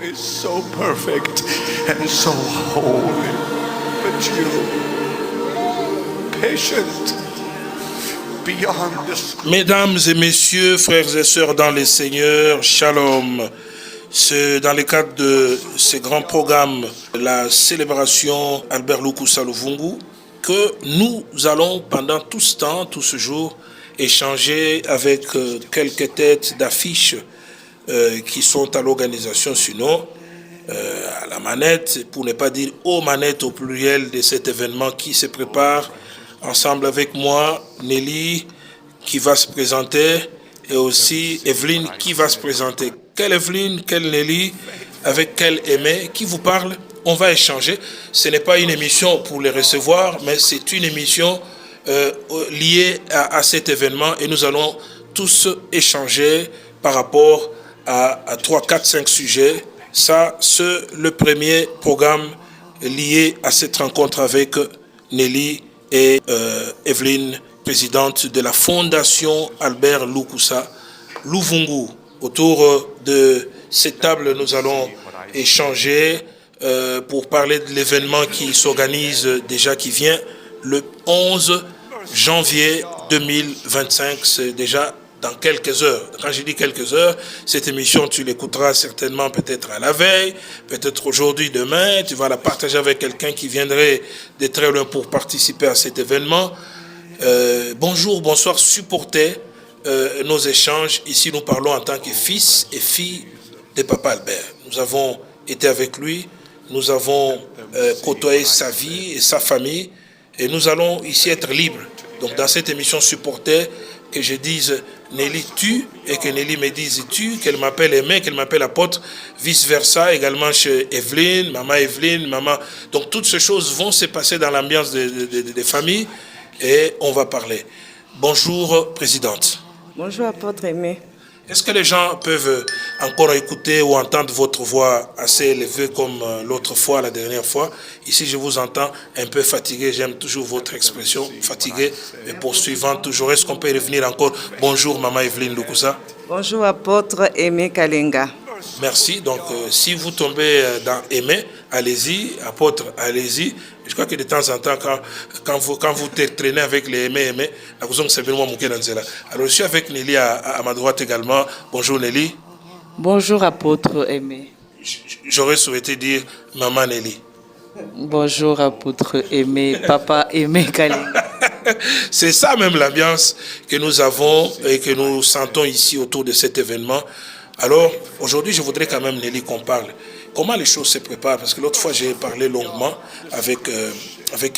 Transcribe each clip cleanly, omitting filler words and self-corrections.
is so perfect and so holy, but you, patient beyond the... Mesdames et messieurs, frères et sœurs dans le Seigneur, Shalom. C'est dans le cadre de ce grand programme, la célébration Albert Lukusa Luvungu, que nous allons pendant tout ce temps, tout ce jour, échanger avec quelques têtes d'affiches qui sont à l'organisation, sinon à la manette, pour ne pas dire aux manettes au pluriel de cet événement qui se prépare ensemble avec moi, Nelly qui va se présenter et aussi Evelyne qui va se présenter. Quelle Evelyne, quelle Nelly, avec quelle Aimé, qui vous parle? On va échanger. Ce n'est pas une émission pour les recevoir, mais c'est une émission liée à cet événement et nous allons tous échanger par rapport à 3, 4, 5 sujets. Ça, c'est le premier programme lié à cette rencontre avec Nelly et Evelyne, présidente de la Fondation Albert Lukusa Luvungu. Autour de cette table, nous allons échanger pour parler de l'événement qui s'organise déjà, qui vient le 11 janvier 2025. C'est déjà dans quelques heures. Quand je dis quelques heures, cette émission, tu l'écouteras certainement peut-être à la veille, peut-être aujourd'hui, demain. Tu vas la partager avec quelqu'un qui viendrait de très loin pour participer à cet événement. Bonjour, bonsoir, supportez nos échanges. Ici, nous parlons en tant que fils et filles de Papa Albert. Nous avons été avec lui, nous avons côtoyé sa vie et sa famille, et nous allons ici être libres. Donc, dans cette émission, supportez que je dise Nelly tu, et que Nelly me dise tu, qu'elle m'appelle Aimé, qu'elle m'appelle apôtre, vice-versa, également chez Evelyne, maman. Donc, toutes ces choses vont se passer dans l'ambiance des familles, et on va parler. Bonjour, présidente. Bonjour, apôtre Aimé. Est-ce que les gens peuvent encore écouter ou entendre votre voix assez élevée comme l'autre fois, la dernière fois? Ici, je vous entends un peu fatigué. J'aime toujours votre expression, fatigué, mais poursuivant toujours. Est-ce qu'on peut revenir encore? Bonjour, maman Evelyne Lukusa. Bonjour, apôtre Aimé Kalenga. Merci. Donc, si vous tombez dans Aimé, allez-y. Apôtre, allez-y. Je crois que de temps en temps, quand vous traînez avec les Aimé, la question c'est vraiment mon dans. Alors, je suis avec Nelly à ma droite également. Bonjour Nelly. Bonjour, apôtre Aimé. J'aurais souhaité dire maman Nelly. Bonjour, apôtre Aimé, papa Aimé Kalenga. C'est ça même l'ambiance que nous avons et que nous sentons ici autour de cet événement. Alors, aujourd'hui, je voudrais quand même, Nelly, qu'on parle. Comment les choses se préparent? Parce que l'autre fois, j'ai parlé longuement avec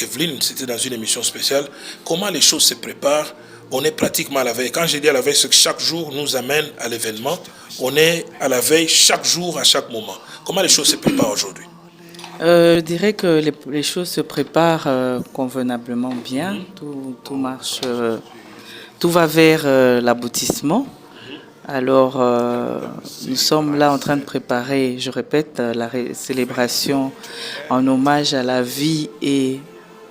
Evelyne, c'était dans une émission spéciale. Comment les choses se préparent? On est pratiquement à la veille. Quand je dis à la veille, c'est que chaque jour nous amène à l'événement. On est à la veille chaque jour, à chaque moment. Comment les choses se préparent aujourd'hui? Je dirais que les choses se préparent convenablement bien. Tout marche, tout va vers l'aboutissement. Alors, nous sommes là en train de préparer, je répète, la célébration en hommage à la vie et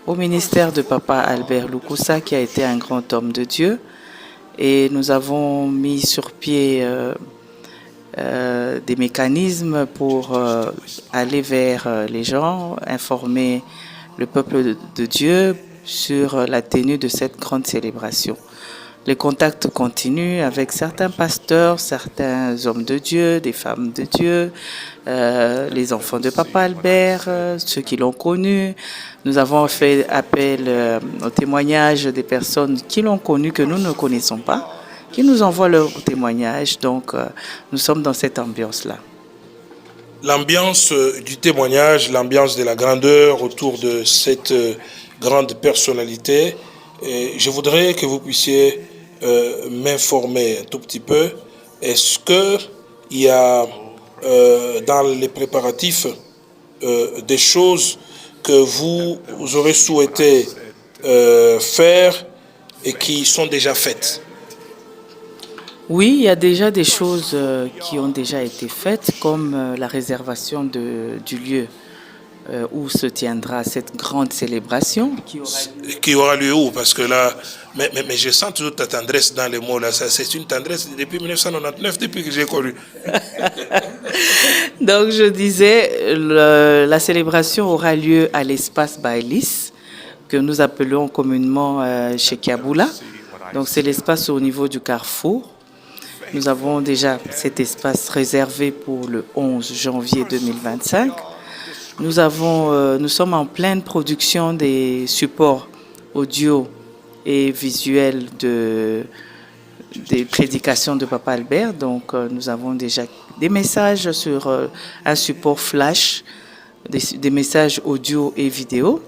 au ministère de Papa Albert Lukusa, qui a été un grand homme de Dieu. Et nous avons mis sur pied des mécanismes pour aller vers les gens, informer le peuple de Dieu sur la tenue de cette grande célébration. Les contacts continuent avec certains pasteurs, certains hommes de Dieu, des femmes de Dieu, les enfants de Papa Albert, ceux qui l'ont connu. Nous avons fait appel au témoignage des personnes qui l'ont connu, que nous ne connaissons pas, qui nous envoient leurs témoignages. Donc, nous sommes dans cette ambiance-là. L'ambiance du témoignage, l'ambiance de la grandeur autour de cette grande personnalité. Et je voudrais que vous puissiez m'informer un tout petit peu. Est-ce qu'il y a dans les préparatifs des choses que vous aurez souhaité faire et qui sont déjà faites? Oui, il y a déjà des choses qui ont déjà été faites, comme la réservation du lieu où se tiendra cette grande célébration Qui aura lieu où? Parce que là, mais je sens toujours ta tendresse dans les mots là. Ça, c'est une tendresse depuis 1999, depuis que j'ai connu. Donc, je disais, la célébration aura lieu à l'espace Bailis, que nous appelons communément chez Kiaboula. Donc, c'est l'espace au niveau du carrefour. Nous avons déjà cet espace réservé pour le 11 janvier 2025. Nous sommes en pleine production des supports audio et visuels des prédications de Papa Albert. Donc, nous avons déjà des messages sur un support flash, des messages audio et vidéo.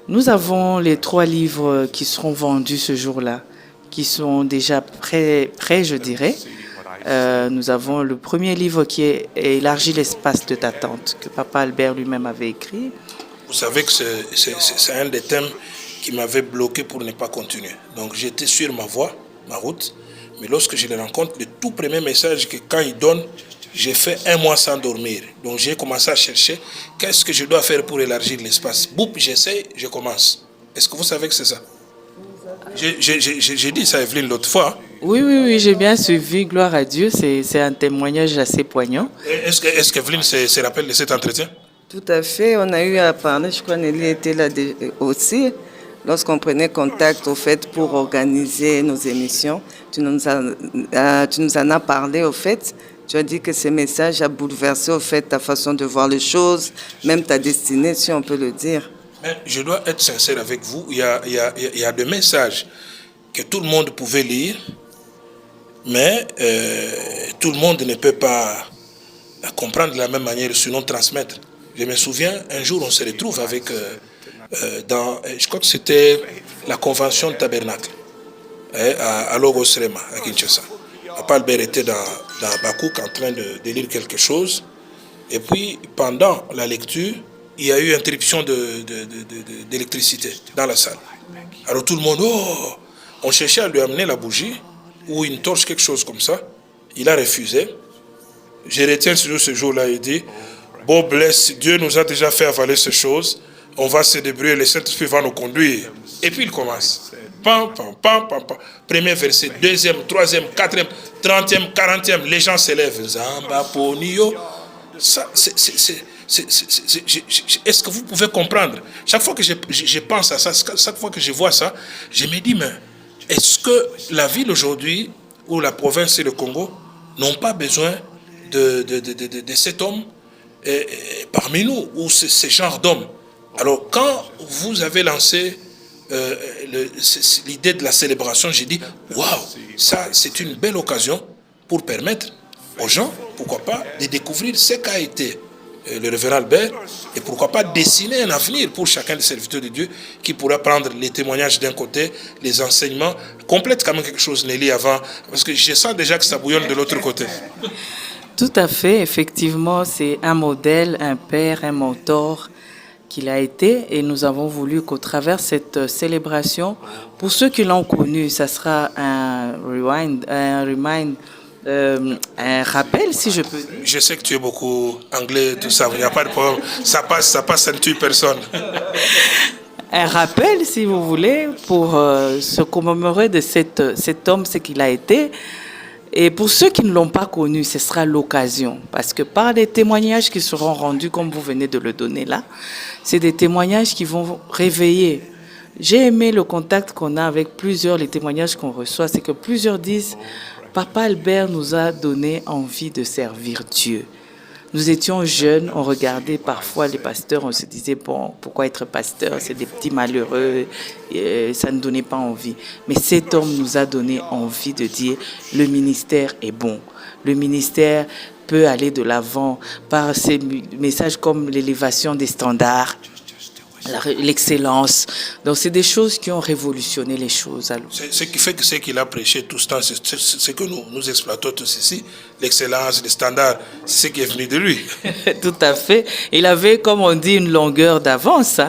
Nous avons les 3 livres qui seront vendus ce jour-là, qui sont déjà prêts, je dirais. Nous avons le premier livre qui est Élargir l'espace de d'attente, que Papa Albert lui-même avait écrit. Vous savez que c'est un des thèmes qui m'avait bloqué pour ne pas continuer. Donc j'étais sur ma voie, ma route, mais lorsque je les rencontre, le tout premier message que quand il donne, j'ai fait 1 mois sans dormir. Donc j'ai commencé à chercher qu'est-ce que je dois faire pour élargir l'espace. Boum, j'essaie, je commence. Est-ce que vous savez que c'est ça? J'ai dit ça à Evelyne l'autre fois. Oui, j'ai bien suivi, gloire à Dieu, c'est un témoignage assez poignant. Est-ce qu'Evelyne se rappelle de cet entretien? Tout à fait, on a eu à parler, je crois Nelly était là aussi, lorsqu'on prenait contact au fait pour organiser nos émissions. Tu nous en as parlé au fait, tu as dit que ce message a bouleversé au fait ta façon de voir les choses, même ta destinée, si on peut le dire. Mais je dois être sincère avec vous, il y a des messages que tout le monde pouvait lire, mais tout le monde ne peut pas comprendre de la même manière, sinon transmettre. Je me souviens, un jour, on se retrouve avec, je crois que c'était la convention de tabernacle, à Logos Rema, à Kinshasa. Papa Albert était dans Bakouk en train de lire quelque chose, et puis pendant la lecture, il y a eu interruption d'électricité dans la salle. Alors tout le monde, on cherchait à lui amener la bougie ou une torche, quelque chose comme ça. Il a refusé. Je retiens ce jour-là, il dit, bon, blesse, Dieu nous a déjà fait avaler ces choses, on va se débrouiller, le Saint-Esprit va nous conduire. Et puis il commence. Pam, pam, pam, pam, pam. Premier verset, 2e, 3e, 4e, 30e, 40e, les gens s'élèvent. Zamba, Ponio. Ça, est-ce que vous pouvez comprendre? Chaque fois que je pense à ça, chaque fois que je vois ça, je me dis, mais est-ce que la ville aujourd'hui, ou la province et le Congo, n'ont pas besoin de cet homme parmi nous, ou ce genre d'homme? Alors, quand vous avez lancé l'idée de la célébration, j'ai dit, waouh, ça c'est une belle occasion pour permettre aux gens, pourquoi pas, de découvrir ce qu'a été le révérend Albert, et pourquoi pas dessiner un avenir pour chacun des serviteurs de Dieu qui pourra prendre les témoignages d'un côté, les enseignements, complète quand même quelque chose, Nelly, avant, parce que je sens déjà que ça bouillonne de l'autre côté. Tout à fait, effectivement, c'est un modèle, un père, un mentor qu'il a été, et nous avons voulu qu'au travers de cette célébration, pour ceux qui l'ont connu, ça sera un rappel, si je peux dire. Je sais que tu es beaucoup anglais, tout ça, il n'y a pas de problème. Ça passe, ça ne tue personne. Un rappel, si vous voulez, pour se commémorer de cet homme, ce qu'il a été. Et pour ceux qui ne l'ont pas connu, ce sera l'occasion. Parce que par des témoignages qui seront rendus, comme vous venez de le donner là, c'est des témoignages qui vont réveiller. J'ai aimé le contact qu'on a avec plusieurs, les témoignages qu'on reçoit, c'est que plusieurs disent « Papa Albert nous a donné envie de servir Dieu ». Nous étions jeunes, on regardait parfois les pasteurs, on se disait, bon, pourquoi être pasteur? C'est des petits malheureux, ça ne donnait pas envie. Mais cet homme nous a donné envie de dire, le ministère est bon. Le ministère peut aller de l'avant par ces messages comme l'élévation des standards, l'excellence. Donc, c'est des choses qui ont révolutionné les choses. Ce qui fait que ce qu'il a prêché tout ce temps, c'est ce que nous exploitons tous ici, l'excellence, les standards, c'est ce qui est venu de lui. Tout à fait. Il avait, comme on dit, une longueur d'avance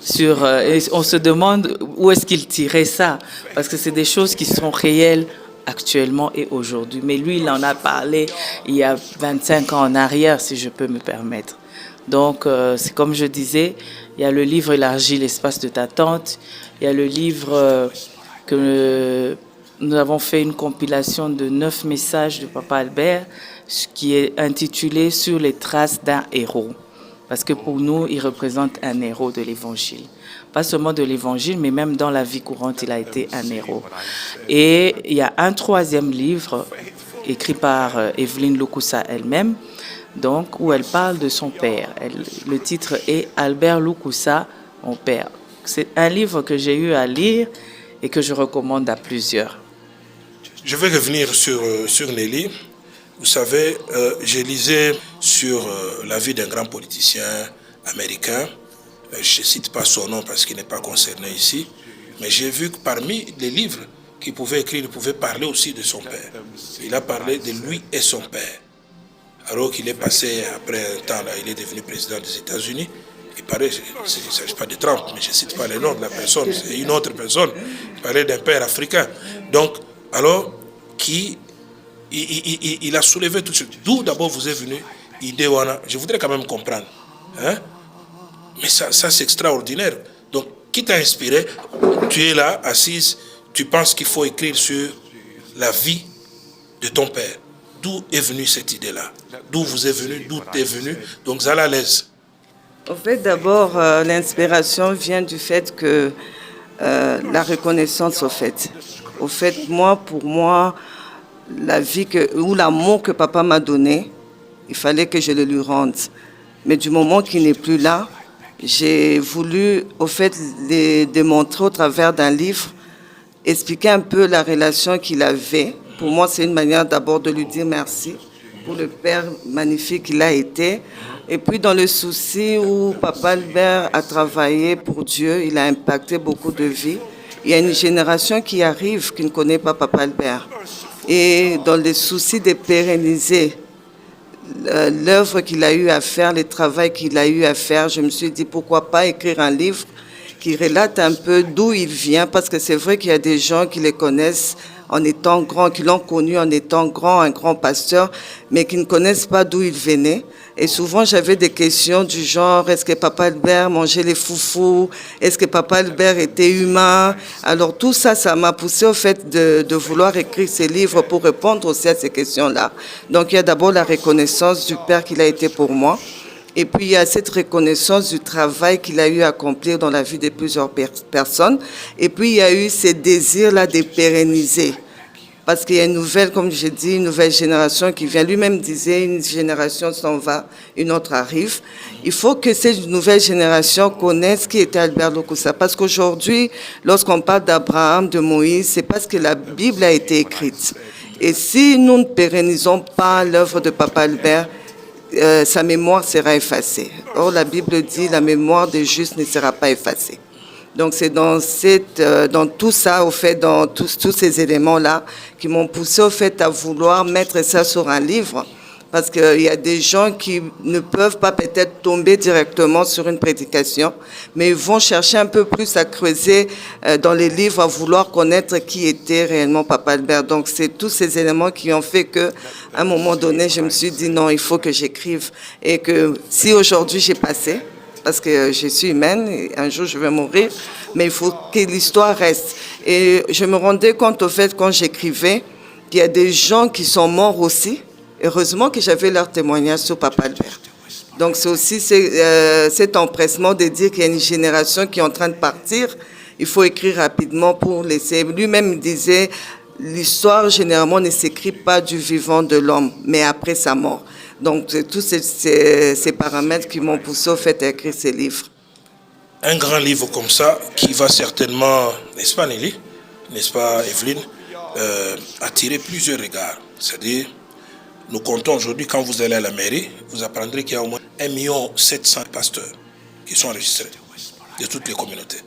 sur. Et on se demande où est-ce qu'il tirait ça, parce que c'est des choses qui sont réelles actuellement et aujourd'hui. Mais lui, il en a parlé il y a 25 ans en arrière, si je peux me permettre. Donc, c'est comme je disais, il y a le livre Élargis l'espace de t'attente, il y a le livre que nous avons fait une compilation de 9 messages de Papa Albert, qui est intitulé Sur les traces d'un héros. Parce que pour nous, il représente un héros de l'Évangile. Pas seulement de l'Évangile, mais même dans la vie courante, il a été un héros. Et il y a un troisième livre écrit par Evelyne Lukusa elle-même, donc, où elle parle de son père. Le titre est Albert Lukusa, mon père. C'est un livre que j'ai eu à lire et que je recommande à plusieurs. Je vais revenir sur Nelly. Vous savez, je lisais sur la vie d'un grand politicien américain. Je ne cite pas son nom parce qu'il n'est pas concerné ici. Mais j'ai vu que parmi les livres qu'il pouvait écrire, il pouvait parler aussi de son père. Il a parlé de lui et son père. Alors qu'il est passé, après un temps, là, il est devenu président des États-Unis. Il parlait, il ne s'agit pas de Trump, mais je ne cite pas le nom de la personne, c'est une autre personne. Il parlait d'un père africain. Donc, alors, il a soulevé tout de suite. D'où d'abord vous est venu Idéwana. Je voudrais quand même comprendre. Hein? Mais ça c'est extraordinaire. Donc, qui t'a inspiré? Tu es là, assise, tu penses qu'il faut écrire sur la vie de ton père. D'où est venue cette idée-là? D'où vous est venu? D'où t'es venu? Donc, Zala à l'aise. En fait, d'abord, l'inspiration vient du fait que la reconnaissance, au fait. Au fait, pour moi, la vie ou l'amour que papa m'a donné, il fallait que je le lui rende. Mais du moment qu'il n'est plus là, j'ai voulu, au fait, démontrer au travers d'un livre, expliquer un peu la relation qu'il avait. Pour moi, c'est une manière d'abord de lui dire merci pour le père magnifique qu'il a été. Et puis, dans le souci où Papa Albert a travaillé pour Dieu, il a impacté beaucoup de vies. Il y a une génération qui arrive qui ne connaît pas Papa Albert. Et dans le souci de pérenniser l'œuvre qu'il a eu à faire, le travail qu'il a eu à faire, je me suis dit pourquoi pas écrire un livre qui relate un peu d'où il vient, parce que c'est vrai qu'il y a des gens qui le connaissent en étant grand, qui l'ont connu en étant grand, un grand pasteur, mais qui ne connaissent pas d'où il venait. Et souvent, j'avais des questions du genre, est-ce que Papa Albert mangeait les foufous? Est-ce que Papa Albert était humain? Alors tout ça, ça m'a poussé au fait de vouloir écrire ces livres pour répondre aussi à ces questions-là. Donc il y a d'abord la reconnaissance du Père qu'il a été pour moi. Et puis, il y a cette reconnaissance du travail qu'il a eu à accomplir dans la vie de plusieurs personnes. Et puis, il y a eu ce désir-là de pérenniser. Parce qu'il y a une nouvelle, comme je dis, une nouvelle génération qui vient. Lui-même disait, une génération s'en va, une autre arrive. Il faut que cette nouvelle génération connaisse qui était Albert Lukusa. Parce qu'aujourd'hui, lorsqu'on parle d'Abraham, de Moïse, c'est parce que la Bible a été écrite. Et si nous ne pérennisons pas l'œuvre de Papa Albert, sa mémoire sera effacée. Or, la Bible dit la mémoire des justes ne sera pas effacée. Donc, c'est dans tout ça, au fait, dans tous ces éléments-là, qui m'ont poussé, au fait, à vouloir mettre ça sur un livre. Parce qu'il y a des gens qui ne peuvent pas peut-être tomber directement sur une prédication, mais ils vont chercher un peu plus à creuser dans les livres, à vouloir connaître qui était réellement Papa Albert. Donc, c'est tous ces éléments qui ont fait qu'à un moment donné, je me suis dit non, il faut que j'écrive. Et que si aujourd'hui j'ai passé, parce que je suis humaine, et un jour je vais mourir, mais il faut que l'histoire reste. Et je me rendais compte au fait, quand j'écrivais, qu'il y a des gens qui sont morts aussi. Heureusement que j'avais leur témoignage sur Papa Albert. Donc c'est aussi cet empressement de dire qu'il y a une génération qui est en train de partir. Il faut écrire rapidement pour laisser. Lui-même disait, l'histoire généralement ne s'écrit pas du vivant de l'homme, mais après sa mort. Donc c'est tous ces paramètres qui m'ont poussé au fait à écrire ces livres. Un grand livre comme ça, qui va certainement, n'est-ce pas Nelly, n'est-ce pas Evelyne, attirer plusieurs regards. C'est-à-dire, nous comptons aujourd'hui, quand vous allez à la mairie, vous apprendrez qu'il y a au moins 1 700 000 pasteurs qui sont enregistrés de toutes les communautés.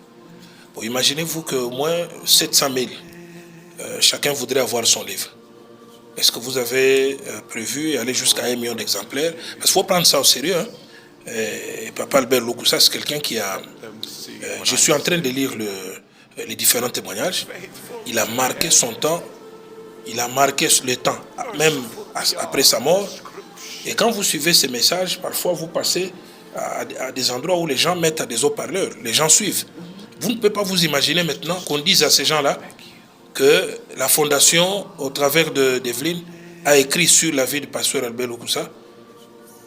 Bon, imaginez-vous qu'au moins 700 000, chacun voudrait avoir son livre. Est-ce que vous avez prévu aller jusqu'à 1 million d'exemplaires? Parce qu'il faut prendre ça au sérieux. Hein? Et Papa Albert Lukusa, c'est quelqu'un qui a... je suis en train de lire les différents témoignages. Il a marqué son temps il a marqué le temps, même après sa mort. Et quand vous suivez ces messages, parfois vous passez à des endroits où les gens mettent à des haut-parleurs, les gens suivent. Vous ne pouvez pas vous imaginer maintenant qu'on dise à ces gens-là que la fondation, au travers d'Evelyne, a écrit sur la vie du pasteur Albert Lukusa,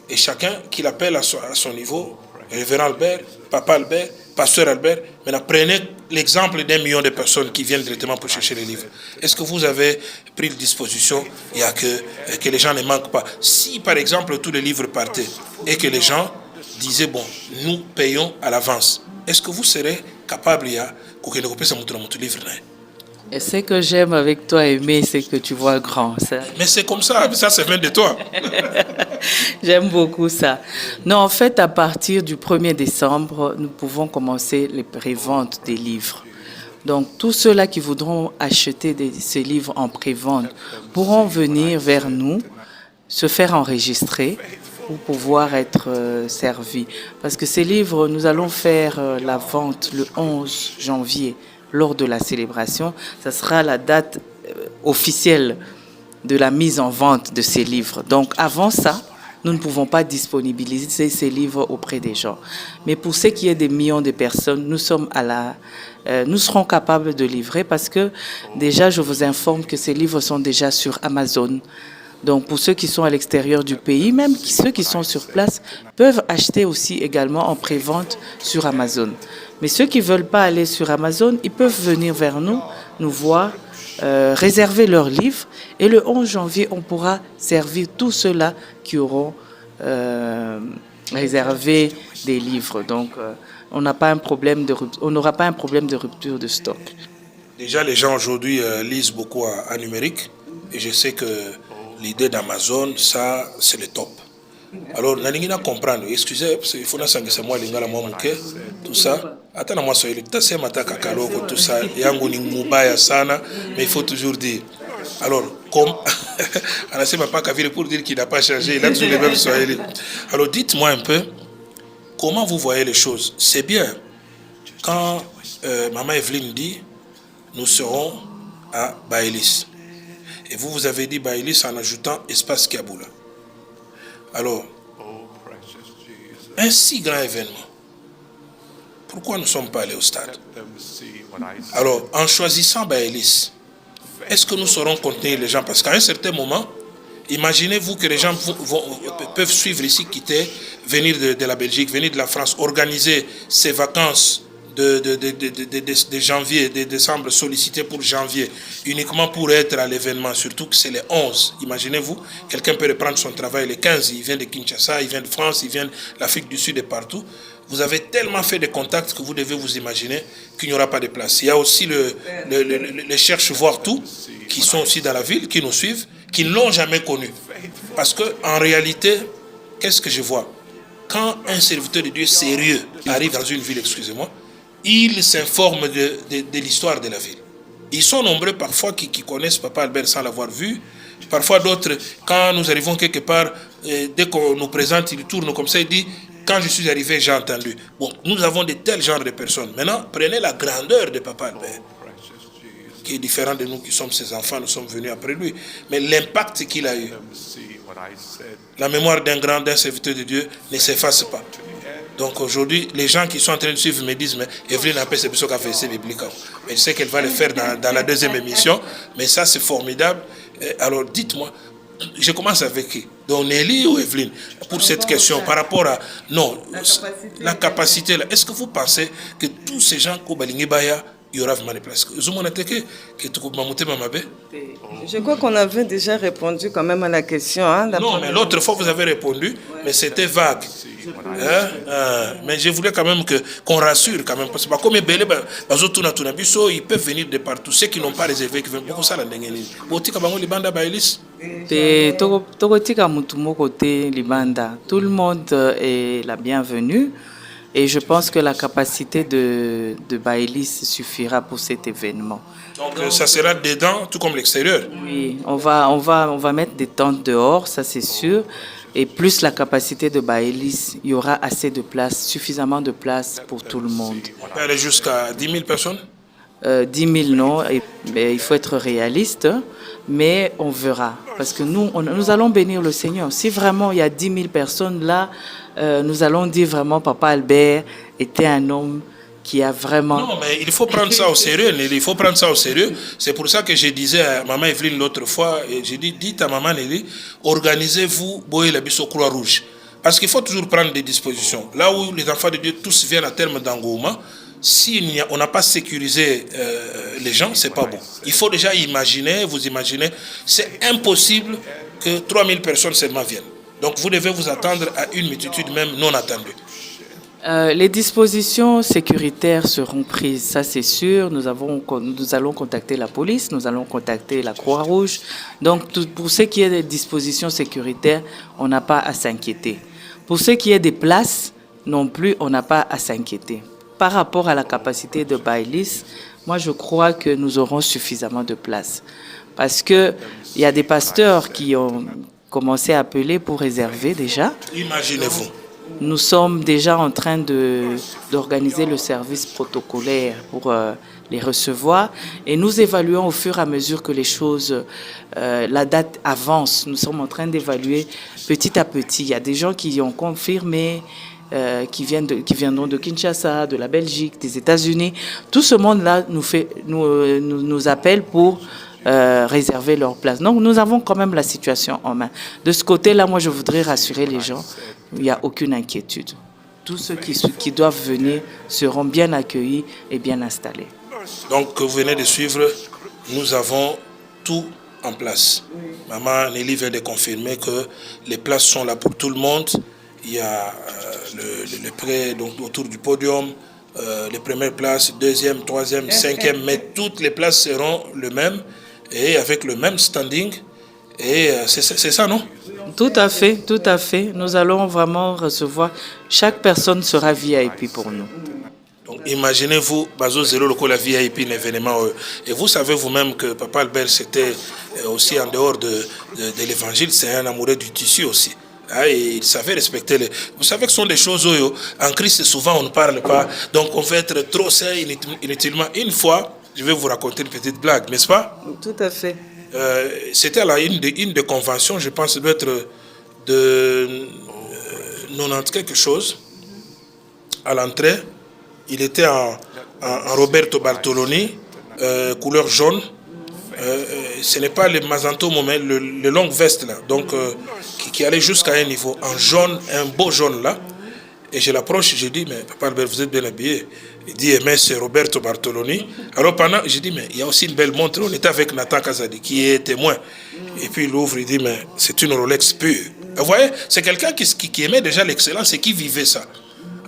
et chacun qui l'appelle à son niveau, révérend Albert, papa Albert, pasteur Albert, maintenant prenez l'exemple d'1 million de personnes qui viennent directement pour chercher les livres. Est-ce que vous avez pris les dispositions, il y a que les gens ne manquent pas? Si par exemple tous les livres partaient et que les gens disaient, bon, nous payons à l'avance, est-ce que vous serez capable de livre? Et ce que j'aime avec toi, Aimé, c'est que tu vois grand. Ça. Mais c'est comme ça vient de toi. J'aime beaucoup ça. Non, en fait, à partir du 1er décembre, nous pouvons commencer les préventes des livres. Donc, tous ceux-là qui voudront acheter ces livres en prévente pourront venir vers nous, se faire enregistrer pour pouvoir être servis. Parce que ces livres, nous allons faire la vente le 11 janvier. Lors de la célébration, ça sera la date officielle de la mise en vente de ces livres. Donc avant ça, nous ne pouvons pas disponibiliser ces livres auprès des gens. Mais pour ce qui est des millions de personnes, nous serons capables de livrer parce que déjà, je vous informe que ces livres sont déjà sur Amazon. Donc pour ceux qui sont à l'extérieur du pays, même ceux qui sont sur place, peuvent acheter aussi également en prévente sur Amazon. Mais ceux qui ne veulent pas aller sur Amazon, ils peuvent venir vers nous, nous voir, réserver leurs livres. Et le 11 janvier, on pourra servir tous ceux-là qui auront réservé des livres. Donc on n'aura pas un problème de rupture de stock. Déjà, les gens aujourd'hui lisent beaucoup en numérique. Et je sais que l'idée d'Amazon, ça, c'est le top. Alors, Naningina comprendre, excusez, parce qu'il faut que moi, lingala moi tout ça. Attends, moi, soyez tout ça, mataka kaloko, tout ça. Yangu ni mubaya sana, mais il faut toujours dire. Alors, comme Anassé m'a pas qu'à pour dire qu'il n'a pas changé, il a toujours les mêmes soyez. Alors, dites-moi un peu, comment vous voyez les choses? C'est bien quand Maman Evelyne dit, nous serons à Baïlis. Et vous avez dit Baïlis en ajoutant espace Kaboula. Alors, un si grand événement, pourquoi nous ne sommes pas allés au stade? Alors, en choisissant Baïlis, est-ce que nous saurons contenir les gens? Parce qu'à un certain moment, imaginez-vous que les gens peuvent suivre ici, quitter, venir de la Belgique, venir de la France, organiser ces vacances de janvier, de décembre, sollicité pour janvier, uniquement pour être à l'événement, surtout que c'est les 11. Imaginez-vous, quelqu'un peut reprendre son travail les 15, il vient de Kinshasa, il vient de France, il vient de l'Afrique du Sud et partout. Vous avez tellement fait de contacts que vous devez vous imaginer qu'il n'y aura pas de place. Il y a aussi les cherche voir tout, qui sont aussi dans la ville, qui nous suivent, qui ne l'ont jamais connu. Parce qu'en réalité, qu'est-ce que je vois? Quand un serviteur de Dieu sérieux arrive dans une ville, excusez-moi, il s'informe de l'histoire de la ville. Ils sont nombreux parfois qui connaissent Papa Albert sans l'avoir vu. Parfois d'autres, quand nous arrivons quelque part, dès qu'on nous présente, il tourne comme ça, il dit, quand je suis arrivé, j'ai entendu. Bon, nous avons de tels genres de personnes. Maintenant, prenez la grandeur de Papa Albert, qui est différent de nous qui sommes ses enfants, nous sommes venus après lui. Mais l'impact qu'il a eu, la mémoire d'un serviteur de Dieu ne s'efface pas. Donc aujourd'hui, les gens qui sont en train de suivre me disent, mais Evelyne a fait ce qu'a fait ces bibliques. Mais je sais qu'elle va le faire dans la deuxième émission. Mais ça, c'est formidable. Alors dites-moi, je commence avec qui? Donc Nelly ou Evelyne? Pour cette question, par rapport à... Non, la capacité. Est-ce que vous pensez que tous ces gens, il y aura vraiment des places? Je crois qu'on avait déjà répondu quand même à la question. Hein, non, mais l'autre fois, vous avez répondu, mais c'était vague. Mais je voulais quand même qu'on rassure quand même. Parce que comme ils peuvent venir de partout. Ceux qui n'ont pas réservé, qui viennent beaucoup ça. Tout le monde est la bienvenue. Et je pense que la capacité de Baïlis suffira pour cet événement. Donc ça sera dedans, tout comme l'extérieur. Oui, on va mettre des tentes dehors, ça c'est sûr. Et plus la capacité de Baïlis, il y aura assez de place, suffisamment de place pour tout le monde. On peut aller jusqu'à 10 000 personnes? 10 000 non, mais il faut être réaliste. mais on verra. Parce que nous allons bénir le Seigneur. Si vraiment il y a 10 000 personnes là, nous allons dire vraiment Papa Albert était un homme qui a vraiment... Non, mais il faut prendre ça au sérieux, Nelly. Il faut prendre ça au sérieux. C'est pour ça que je disais à maman Evelyne l'autre fois, et j'ai dit, dites à maman Nelly, organisez-vous, Boye la Bisso Croix-Rouge. Parce qu'il faut toujours prendre des dispositions. Là où les enfants de Dieu tous viennent à terme d'engouement, si on n'a pas sécurisé les gens, c'est pas bon. Il faut déjà imaginer, vous imaginez, c'est impossible que 3000 personnes seulement viennent. Donc vous devez vous attendre à une multitude même non attendue. Les dispositions sécuritaires seront prises, ça c'est sûr. Nous allons contacter la police, nous allons contacter la Croix-Rouge. Donc pour ce qui est des dispositions sécuritaires, on n'a pas à s'inquiéter. Pour ce qui est des places, non plus, on n'a pas à s'inquiéter. Par rapport à la capacité de Bailis, moi je crois que nous aurons suffisamment de places. Parce qu'il y a des pasteurs qui ont commencé à appeler pour réserver déjà. Imaginez-vous. Nous sommes déjà en train d'organiser le service protocolaire pour les recevoir et nous évaluons au fur et à mesure que les choses, la date avance. Nous sommes en train d'évaluer petit à petit. Il y a des gens qui ont confirmé, qui viendront de Kinshasa, de la Belgique, des États-Unis. Tout ce monde-là nous appelle pour réserver leur place. Donc nous avons quand même la situation en main. De ce côté-là, moi je voudrais rassurer les gens, il n'y a aucune inquiétude. Tous ceux qui doivent venir seront bien accueillis et bien installés. Donc vous venez de suivre, nous avons tout en place. Maman Nelly vient de confirmer que les places sont là pour tout le monde. Il y a le prêt donc, autour du podium, les premières places, deuxième, troisième, cinquième, mais toutes les places seront les mêmes et avec le même standing. Et c'est ça, non? Tout à fait, tout à fait. Nous allons vraiment recevoir, chaque personne sera VIP pour nous. Donc imaginez-vous, Bazo Zélo, le VIP, un événement. Et vous savez vous-même que Papa Albert, c'était aussi en dehors de l'évangile, c'est un amoureux du tissu aussi. Ah, et il savait respecter les... Vous savez que ce sont des choses où, en Christ, souvent on ne parle pas. Donc on veut être trop sain inutilement. Une fois, je vais vous raconter une petite blague, n'est-ce pas? Tout à fait. C'était à une des conventions, je pense, doit être de 90 quelque chose. À l'entrée, il était en Roberto Bartoloni, couleur jaune. Ce n'est pas le mazantomo, mais le long veste là, donc qui allait jusqu'à un niveau, en jaune, un beau jaune là. Et je l'approche, je dis, mais Papa Albert, vous êtes bien habillé. Il dit, mais c'est Roberto Bartoloni. Alors pendant, je dis, mais il y a aussi une belle montre. On était avec Nathan Kazadi, qui est témoin. Et puis il ouvre, il dit, mais c'est une Rolex pure. Vous voyez, c'est quelqu'un qui aimait déjà l'excellence et qui vivait ça.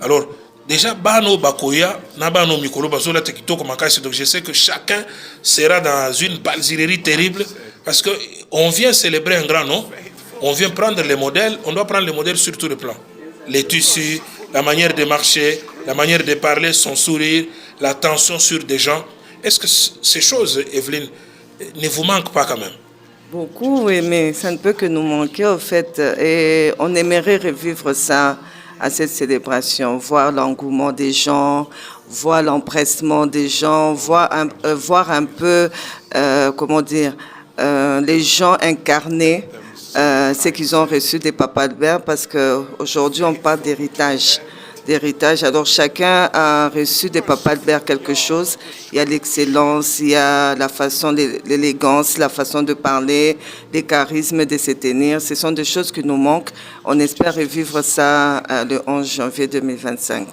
Alors, déjà, Bano Bakoya, Nabano Mikolo Bazola Tekito Komakasi, donc je sais que chacun sera dans une balzirerie terrible parce qu'on vient célébrer un grand nom, on vient prendre les modèles, on doit prendre les modèles sur tous les plans. Les tissus, la manière de marcher, la manière de parler, son sourire, l'attention sur des gens. Est-ce que ces choses, Evelyne, ne vous manquent pas quand même? Beaucoup, oui, mais ça ne peut que nous manquer, en fait. Et on aimerait revivre ça à cette célébration, voir l'engouement des gens, voir l'empressement des gens, voir un peu, comment dire, les gens incarner ce qu'ils ont reçu des Papa Albert, parce qu'aujourd'hui on parle d'héritage. Alors chacun a reçu des Papa Albert quelque chose. Il y a l'excellence, il y a la façon, l'élégance, la façon de parler, les charismes de se tenir. Ce sont des choses qui nous manquent. On espère revivre ça le 11 janvier 2025.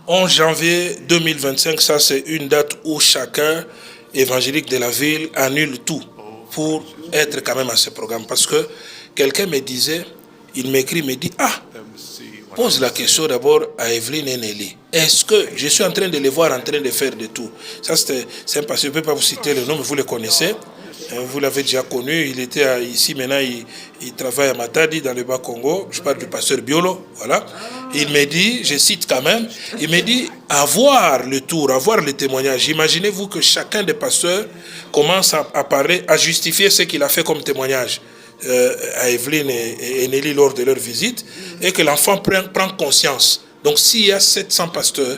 11 janvier 2025, ça c'est une date où chacun, évangélique de la ville, annule tout pour être quand même à ce programme. Parce que quelqu'un me disait, il m'écrit, me dit, pose la question d'abord à Evelyne et Nelly. Est-ce que je suis en train de les voir en train de faire de tout? Ça, c'est un pasteur, je ne peux pas vous citer le nom, mais vous le connaissez. Vous l'avez déjà connu. Il était ici, maintenant, il travaille à Matadi, dans le Bas-Congo. Je parle du pasteur Biolo. Voilà. Il me dit, je cite quand même, il me dit, avoir le tour, avoir le témoignage. Imaginez-vous que chacun des pasteurs commence à parler, à justifier ce qu'il a fait comme témoignage à Evelyne et Nelly lors de leur visite, et que l'enfant prend conscience. Donc s'il y a 700 pasteurs,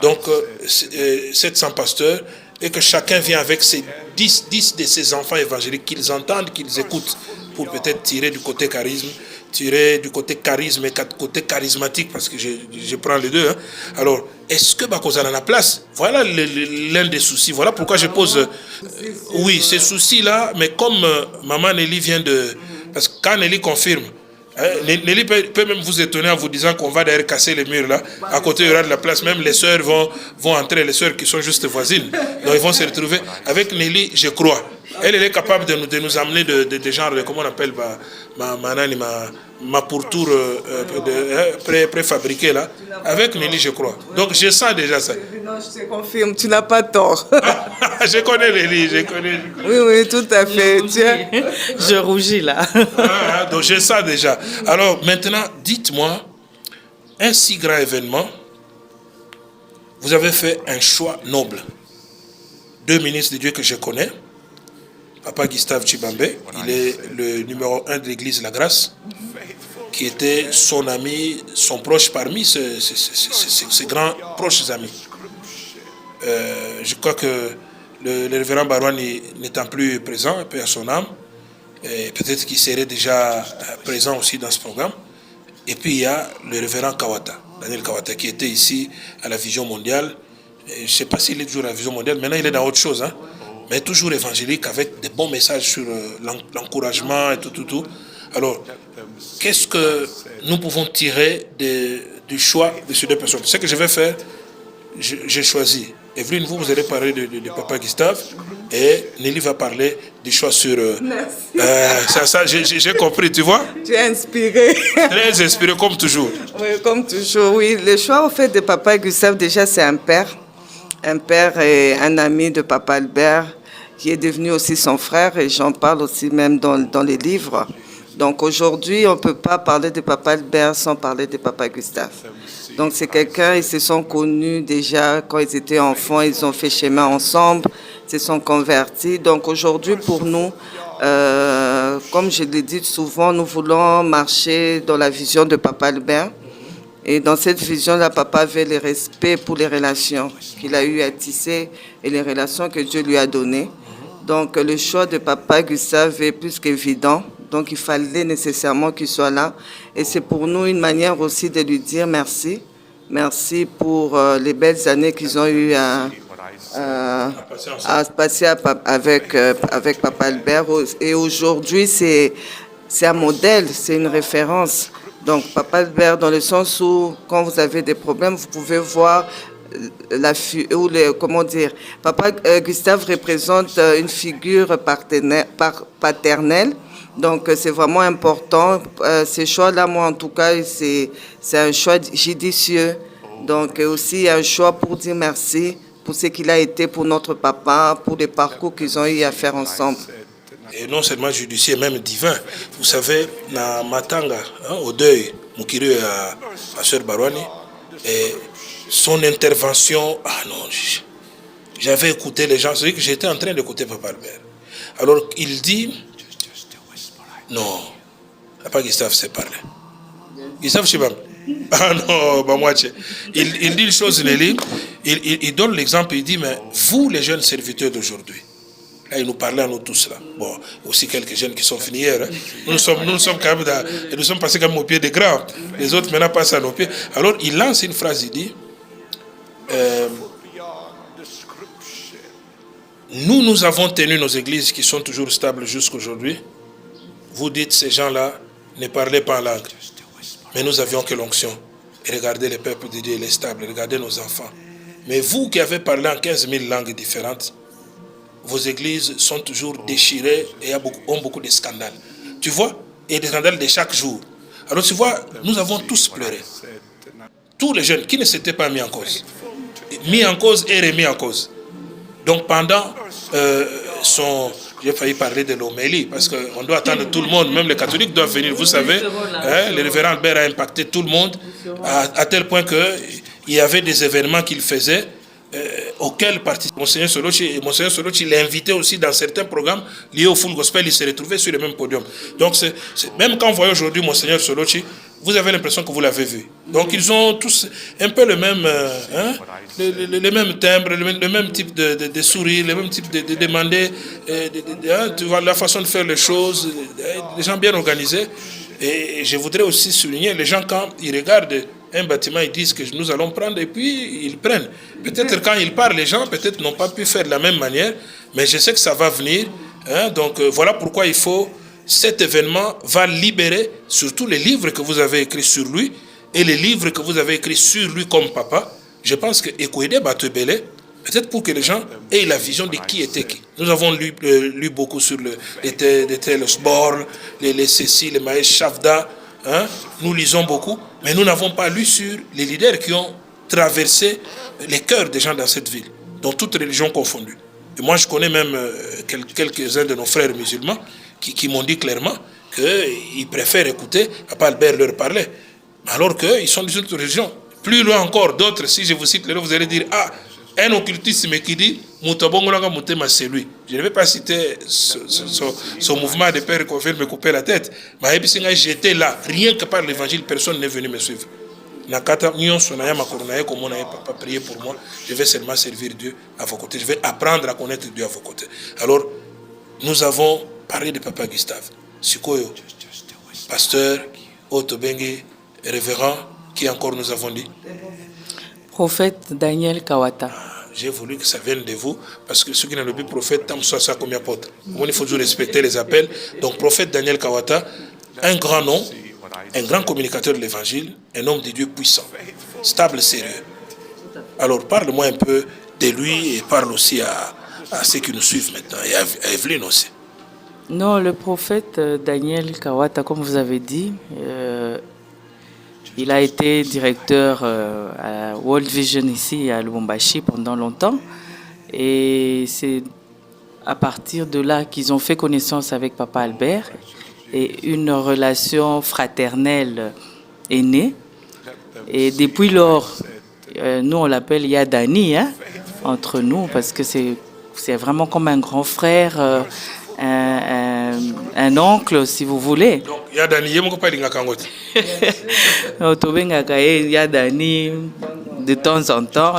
donc 700 pasteurs, et que chacun vient avec ses 10 de ses enfants évangéliques, qu'ils entendent, qu'ils écoutent, pour peut-être tirer du côté charisme, tirer du côté charisme et côté charismatique, parce que je prends les deux. Hein. Alors, est-ce que Bakozana a la place? Voilà l'un des soucis. Voilà pourquoi je pose, oui, ces soucis-là, mais comme Maman Nelly vient de... Parce que quand Nelly confirme, Nelly peut même vous étonner en vous disant qu'on va d'ailleurs casser les murs là. À côté, il y aura de la place. Même les sœurs vont entrer, les sœurs qui sont juste voisines. Donc ils vont se retrouver. Avec Nelly, je crois. Elle est capable de nous amener de genre, comment on appelle, ma pourtour préfabriquée là. Avec Nelly, je crois. Donc je sens déjà ça. Non, je te confirme, tu n'as pas tort. Je connais Nelly, je connais. Oui, tout à fait. Je rougis là. Donc je sens déjà. Alors maintenant, dites-moi, un si grand événement, vous avez fait un choix noble. 2 ministres de Dieu que je connais, Papa Gustave Chibambe, il est le numéro 1 de l'église La Grâce, qui était son ami, son proche parmi ses grands proches amis. Je crois que le révérend Barouani n'étant plus présent, paix à son âme, peut-être qu'il serait déjà présent aussi dans ce programme. Et puis il y a le révérend Kawata, Daniel Kawata, qui était ici à la Vision mondiale. Je ne sais pas s'il est toujours à la Vision mondiale, maintenant il est dans autre chose, hein, mais toujours évangélique avec des bons messages sur l'encouragement et tout. Alors, qu'est-ce que nous pouvons tirer du choix de ces 2 personnes? Ce que je vais faire, j'ai choisi. Evelyne, vous allez parler de Papa Gustave et Nelly va parler du choix sur... ça j'ai compris, tu vois? Tu es inspiré. Très inspiré, comme toujours. Oui, comme toujours, oui. Le choix, au fait, de Papa Gustave, déjà, c'est un père. Un père et un ami de Papa Albert, qui est devenu aussi son frère, et j'en parle aussi même dans les livres. Donc aujourd'hui, on ne peut pas parler de Papa Albert sans parler de Papa Gustave. Donc c'est quelqu'un, ils se sont connus déjà quand ils étaient enfants, ils ont fait chemin ensemble, ils se sont convertis. Donc aujourd'hui, pour nous, comme je l'ai dit souvent, nous voulons marcher dans la vision de Papa Albert. Et dans cette vision-là, Papa avait le respect pour les relations qu'il a eu à tisser et les relations que Dieu lui a données. Donc le choix de Papa Gustave est plus qu'évident. Donc il fallait nécessairement qu'il soit là. Et c'est pour nous une manière aussi de lui dire merci. Merci pour les belles années qu'ils ont eues à passer avec Papa Albert. Et aujourd'hui, c'est un modèle, c'est une référence. Donc Papa Albert, dans le sens où quand vous avez des problèmes, vous pouvez voir Papa Gustave représente une figure paternelle. Donc c'est vraiment important. Ces choix-là, moi en tout cas, c'est un choix judicieux. Donc aussi un choix pour dire merci pour ce qu'il a été pour notre papa, pour les parcours qu'ils ont eu à faire ensemble. Et non seulement judiciaire, même divin. Vous savez, na Matanga, au deuil, Mukiri à Sœur Barouani, et son intervention, j'avais écouté les gens, c'est vrai que j'étais en train d'écouter Papa Albert. Alors il dit, non, Papa Gustave s'est parlé. Gustave Chibam. Non, il dit une chose, Nelly, il donne l'exemple, il dit, mais vous les jeunes serviteurs d'aujourd'hui, là, il nous parlait à nous tous là. Bon, aussi quelques jeunes qui sont finis hier. Hein. Nous sommes quand même nous sommes passés quand même au pied des grands. Les autres maintenant passent à nos pieds. Alors il lance une phrase, il dit, nous avons tenu nos églises qui sont toujours stables jusqu'aujourd'hui. Vous dites, ces gens-là ne parlaient pas en langue. Mais nous avions que l'onction. Et regardez les peuples de Dieu, les stables, regardez nos enfants. Mais vous qui avez parlé en 15 000 langues différentes, vos églises sont toujours déchirées et ont beaucoup de scandales. Tu vois? Et des scandales de chaque jour. Alors tu vois, nous avons tous pleuré. Tous les jeunes qui ne s'étaient pas mis en cause. Mis en cause et remis en cause. Donc pendant j'ai failli parler de l'homélie, parce qu'on doit attendre tout le monde, même les catholiques doivent venir. Vous savez, le révérend Albert a impacté tout le monde, à tel point qu'il y avait des événements qu'il faisait, auquel participait Monseigneur Solochi l'a invité aussi dans certains programmes liés au full gospel, il s'est retrouvé sur le même podium. Donc même quand on voit aujourd'hui Monseigneur Solochi, vous avez l'impression que vous l'avez vu. Donc ils ont tous un peu le même, le même timbre, le même type de sourire, le même type de demander, tu vois, la façon de faire les choses, des gens bien organisés. Et je voudrais aussi souligner, les gens quand ils regardent un bâtiment, ils disent que nous allons prendre et puis ils prennent. Peut-être quand ils parlent, les gens peut-être n'ont pas pu faire de la même manière, mais je sais que ça va venir. Donc voilà pourquoi il faut... Cet événement va libérer surtout les livres que vous avez écrits sur lui et les livres que vous avez écrits sur lui comme papa. Je pense que Ekoede Batebele, peut-être pour que les gens aient la vision de qui était qui. Nous avons lu beaucoup sur les Telesbor, les Cécile, les Maël Chavda. Nous lisons beaucoup, mais nous n'avons pas lu sur les leaders qui ont traversé les cœurs des gens dans cette ville, dans toutes religions confondues. Et moi, je connais même quelques-uns de nos frères musulmans qui m'ont dit clairement qu'ils préfèrent écouter Papa Albert leur parler, alors qu'ils sont d'une autre religion. Plus loin encore, d'autres, si je vous cite, vous allez dire, un occultisme qui dit Moutabongolanga Moutema, c'est lui. Je ne vais pas citer son mouvement de père qui veut me couper la tête, mais j'étais là, rien que par l'évangile, personne n'est venu me suivre. Nakata Nyonso Nayama Koronaye, comme on n'avait pas prié pour moi, je vais seulement servir Dieu à vos côtés, je vais apprendre à connaître Dieu à vos côtés. Alors, nous avons parlé de Papa Gustave, Sikoyo, pasteur, Otobengi, révérend, qui encore nous avons dit? Prophète Daniel Kawata. J'ai voulu que ça vienne de vous, parce que ceux qui n'ont pas le prophète, tant soit ça comme apôtre. Il faut toujours respecter les appels. Donc, prophète Daniel Kawata, un grand nom, un grand communicateur de l'évangile, un homme de Dieu puissant, stable, sérieux. Alors, parle-moi un peu de lui et parle aussi à ceux qui nous suivent maintenant et à Evelyne aussi. Non, le prophète Daniel Kawata, comme vous avez dit, il a été directeur à World Vision ici à Lubumbashi pendant longtemps. Et c'est à partir de là qu'ils ont fait connaissance avec Papa Albert. Et une relation fraternelle est née. Et depuis lors, nous on l'appelle Yadani, entre nous, parce que c'est vraiment comme un grand frère, un oncle, si vous voulez. Donc, Yadani, il y a pas de Kangote. Yadani, de temps en temps.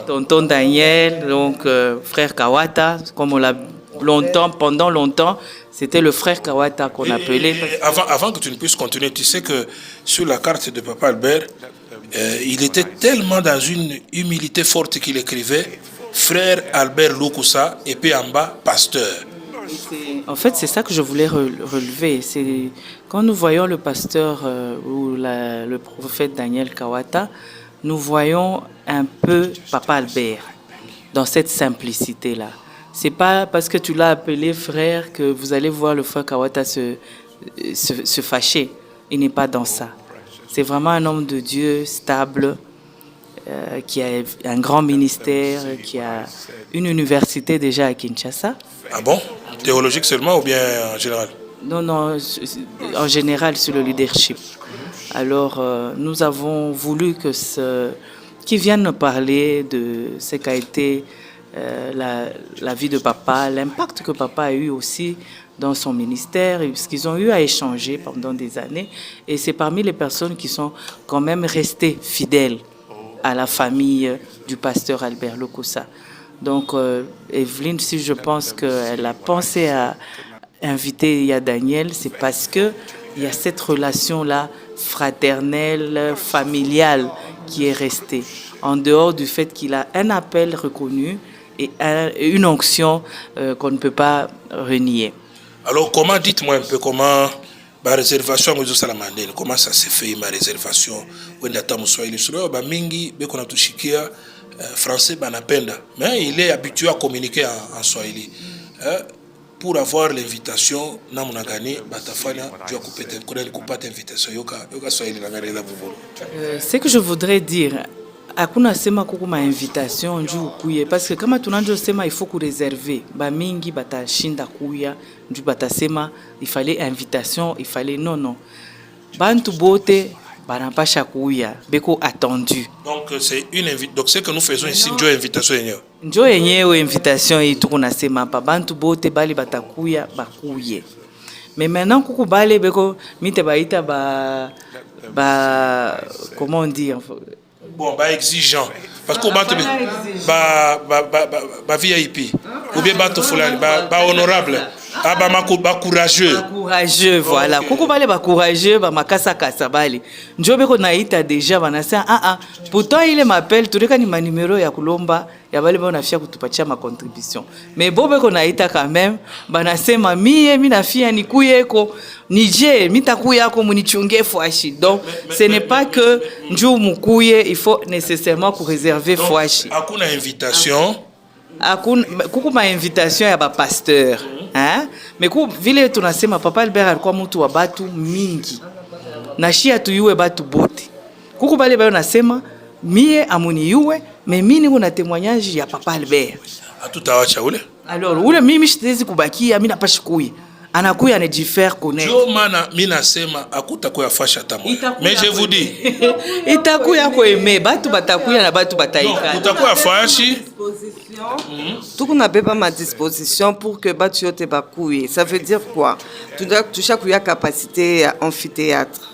Tonton Daniel, donc frère Kawata, comme on l'a pendant longtemps, c'était le frère Kawata qu'on appelait. Avant que tu ne puisses continuer, tu sais que sur la carte de Papa Albert, il était tellement dans une humilité forte qu'il écrivait frère Albert Lukusa et puis en bas pasteur. En fait, c'est ça que je voulais relever. C'est quand nous voyons le pasteur ou le prophète Daniel Kawata, nous voyons un peu Papa Albert dans cette simplicité-là. C'est pas parce que tu l'as appelé frère que vous allez voir le frère Kawata se fâcher. Il n'est pas dans ça. C'est vraiment un homme de Dieu stable, qui a un grand ministère, qui a une université déjà à Kinshasa. Ah bon? Théologique seulement ou bien en général? Non, en général sur le leadership. Alors, nous avons voulu qu'il vienne nous parler de ce qu'a été la vie de papa, l'impact que papa a eu aussi dans son ministère, ce qu'ils ont eu à échanger pendant des années. Et c'est parmi les personnes qui sont quand même restées fidèles à la famille du pasteur Albert Lukusa. Donc, Evelyne, si je pense qu'elle a pensé à inviter Daniel, c'est parce qu'il y a cette relation-là fraternelle, familiale qui est restée, en dehors du fait qu'il a un appel reconnu et une onction qu'on ne peut pas renier. Alors, dites-moi un peu comment ma réservation, comment ça s'est fait, ma réservation, français, mais il est habitué à communiquer en Swahili. Pour avoir l'invitation, ce que je voudrais dire, hakuna sema kukuma invitation njuu kuye parce que kama tunanjo sema il faut ku réserver ba mingi batashinda kuya njuu batasema il fallait invitation, il fallait non bantu bote banapasha kuya beko attendu. Donc c'est une invitation. Donc ce que nous faisons ici njo invitation yenyewe. Njo yenyewe invitation yitu kuna sema pa bantu bote bali batakuya bakuye. Mais maintenant kuku bale beko mite baita comment on dit bon exigeant parce que VIP ou bien fulani honorable courageux voilà kuku bale courageux makasa kasa bale njo beko naita déjà banasa pourtant il m'appelle tuleka ni ma numéro ya kulomba ya bale bona fia kutupatia ma contribution mais bo beko naita quand même banasema mie mina fia nikuyeko Niger mitakuya ko munichunge fwashi donc ce n'est pas que nju mukuye il faut nécessairement ku réserver fwashi hakuna invitation kuku ma invitation ya ba pasteur hein mais ku vile tunasema papa Albert alikuwa mtu wa batu mingi na shia tuyue batu bote kuku bale bayo nasema mie amuni yue mais mimi niko na témoignage ya papa Albert atutawacha ule alors ule mimi sitezi kubakia mimi napashi kuya anakuya anajifaire connaître. Jo mana mimi nasema akutakuya fasha tamu. Mais je vous dis itakuya ko aimer batu batakuya na batu bataika. Utakuya fashi Tout na beba ma disposition pour que batu yote bakuye. Ça veut dire quoi? Tu dois toucher kuya capacité amphithéâtre.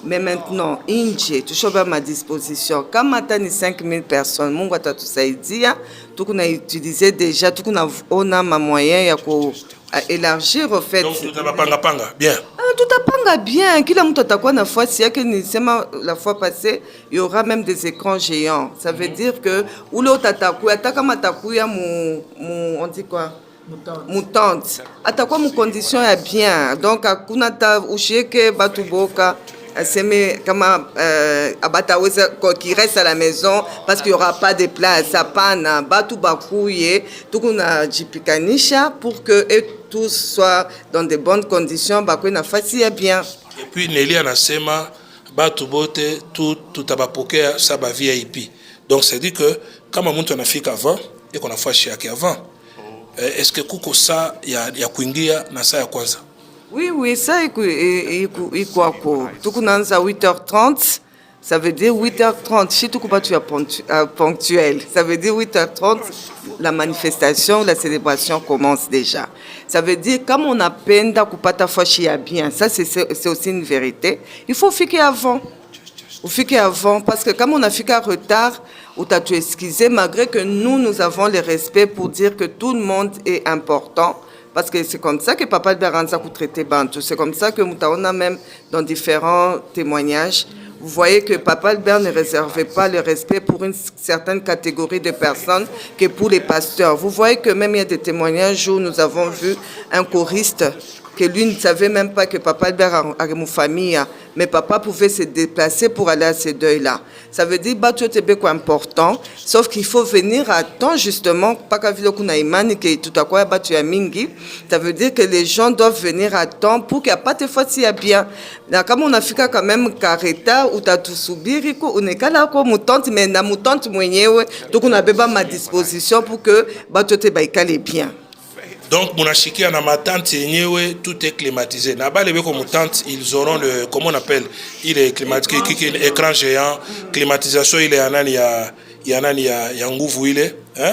Mais maintenant, inje, tu à ma disposition. Quand maintenant 5000 personnes, mon gars tout ça dit, tout qu'on a utilisé déjà, tout qu'on a ma moyen à élargir au fait. Donc tout a panga bien. Tout a panga bien. Qui l'a monté à quoi la fois si la fois passée, il y aura même des écrans géants. Ça veut dire que ou l'autre attaque on dit quoi? Moutante. Attaque mon condition est bien. Donc à kunata usheke batuboka. Qui reste à la maison parce qu'il n'y aura pas de place à pana batu bakouye tout qu'on a jipikanisha pour que tous soient dans de bonnes conditions bakouye facile bien. Et puis Nelly anasema batu bote tout abapokea ça ba VIP. Donc c'est dit que kama mtu anafika avant et qu'on a fait yake avant. Est-ce que kuko ça ya kuingia na saa ya kwanza? Oui, ça, il à 8h30, ça veut dire 8h30. Si tu es ponctuel, ça veut dire 8h30, la manifestation, la célébration commence déjà. Ça veut dire, comme on a peine d'occupata fâché bien, ça c'est aussi une vérité, il faut fiquer avant. Il faut fiquer avant, parce que comme on a fiqué en retard, ou t'as tu excusé, malgré que nous avons le respect pour dire que tout le monde est important. Parce que c'est comme ça que Papa Albert Ranza traité Bantou. C'est comme ça que on a même dans différents témoignages. Vous voyez que Papa Albert ne réservait pas le respect pour une certaine catégorie de personnes que pour les pasteurs. Vous voyez que même il y a des témoignages où nous avons vu un choriste que lui ne savait même pas que Papa Albert a une famille, mais papa pouvait se déplacer pour aller à ces deuils-là. Ça veut dire que c'est quoi important, sauf qu'il faut venir à temps justement, pas qu'à vilo kuna imani que tout à quoi batu ya mingi. Ça veut dire que les gens doivent venir à temps pour qu'il n'y a pas de fois si y bien. Là, comme on a fait quand même careta ou t'as tout subir, on est là comme moutante, mais na moutante mwenyewe, donc on a besoin ma disposition pour que batu te baikale bien. Donc, mon achikia na ma tante yenyewe, tout est climatisé. Là-bas, les comme tante, ils auront le, comment on appelle, il est climatisé, écran géant, climatisation, il est anani, il y a nguvu,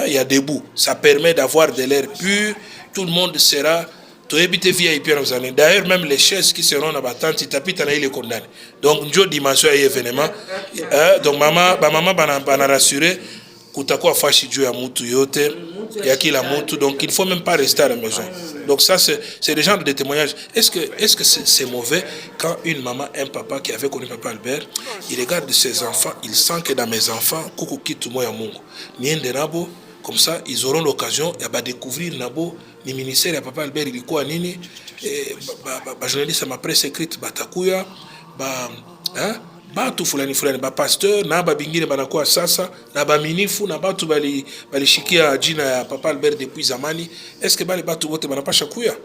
il y a debout. Ça permet d'avoir de l'air pur, tout le monde sera, tout habité VIP. D'ailleurs, même les chaises qui seront dans ma tante, ils tapent, ils les condamnent. Donc, une dimension et événement. Donc, maman va rassurer. Kutakuwa fashi juu ya mutu yote ya kila mutu, donc il faut même pas rester à la maison. Donc ça c'est des gens de témoignages. Est-ce que c'est mauvais quand une maman, un papa qui avait connu Papa Albert, il regarde ses enfants, il sent que dans mes enfants kuku kitu moya Mungu niende nabo, comme ça ils auront l'occasion ya découvrir nabo ni ministère ya Papa Albert ilikuwa nini, journaliste ma presse écrite batakuya batu fulani ba pasteur na ba bingine banakuwa sasa na ba minifu na batu balishikia jina ya Papa Albert depuis zamani. Est-ce que bali batu bote banapasha kuya?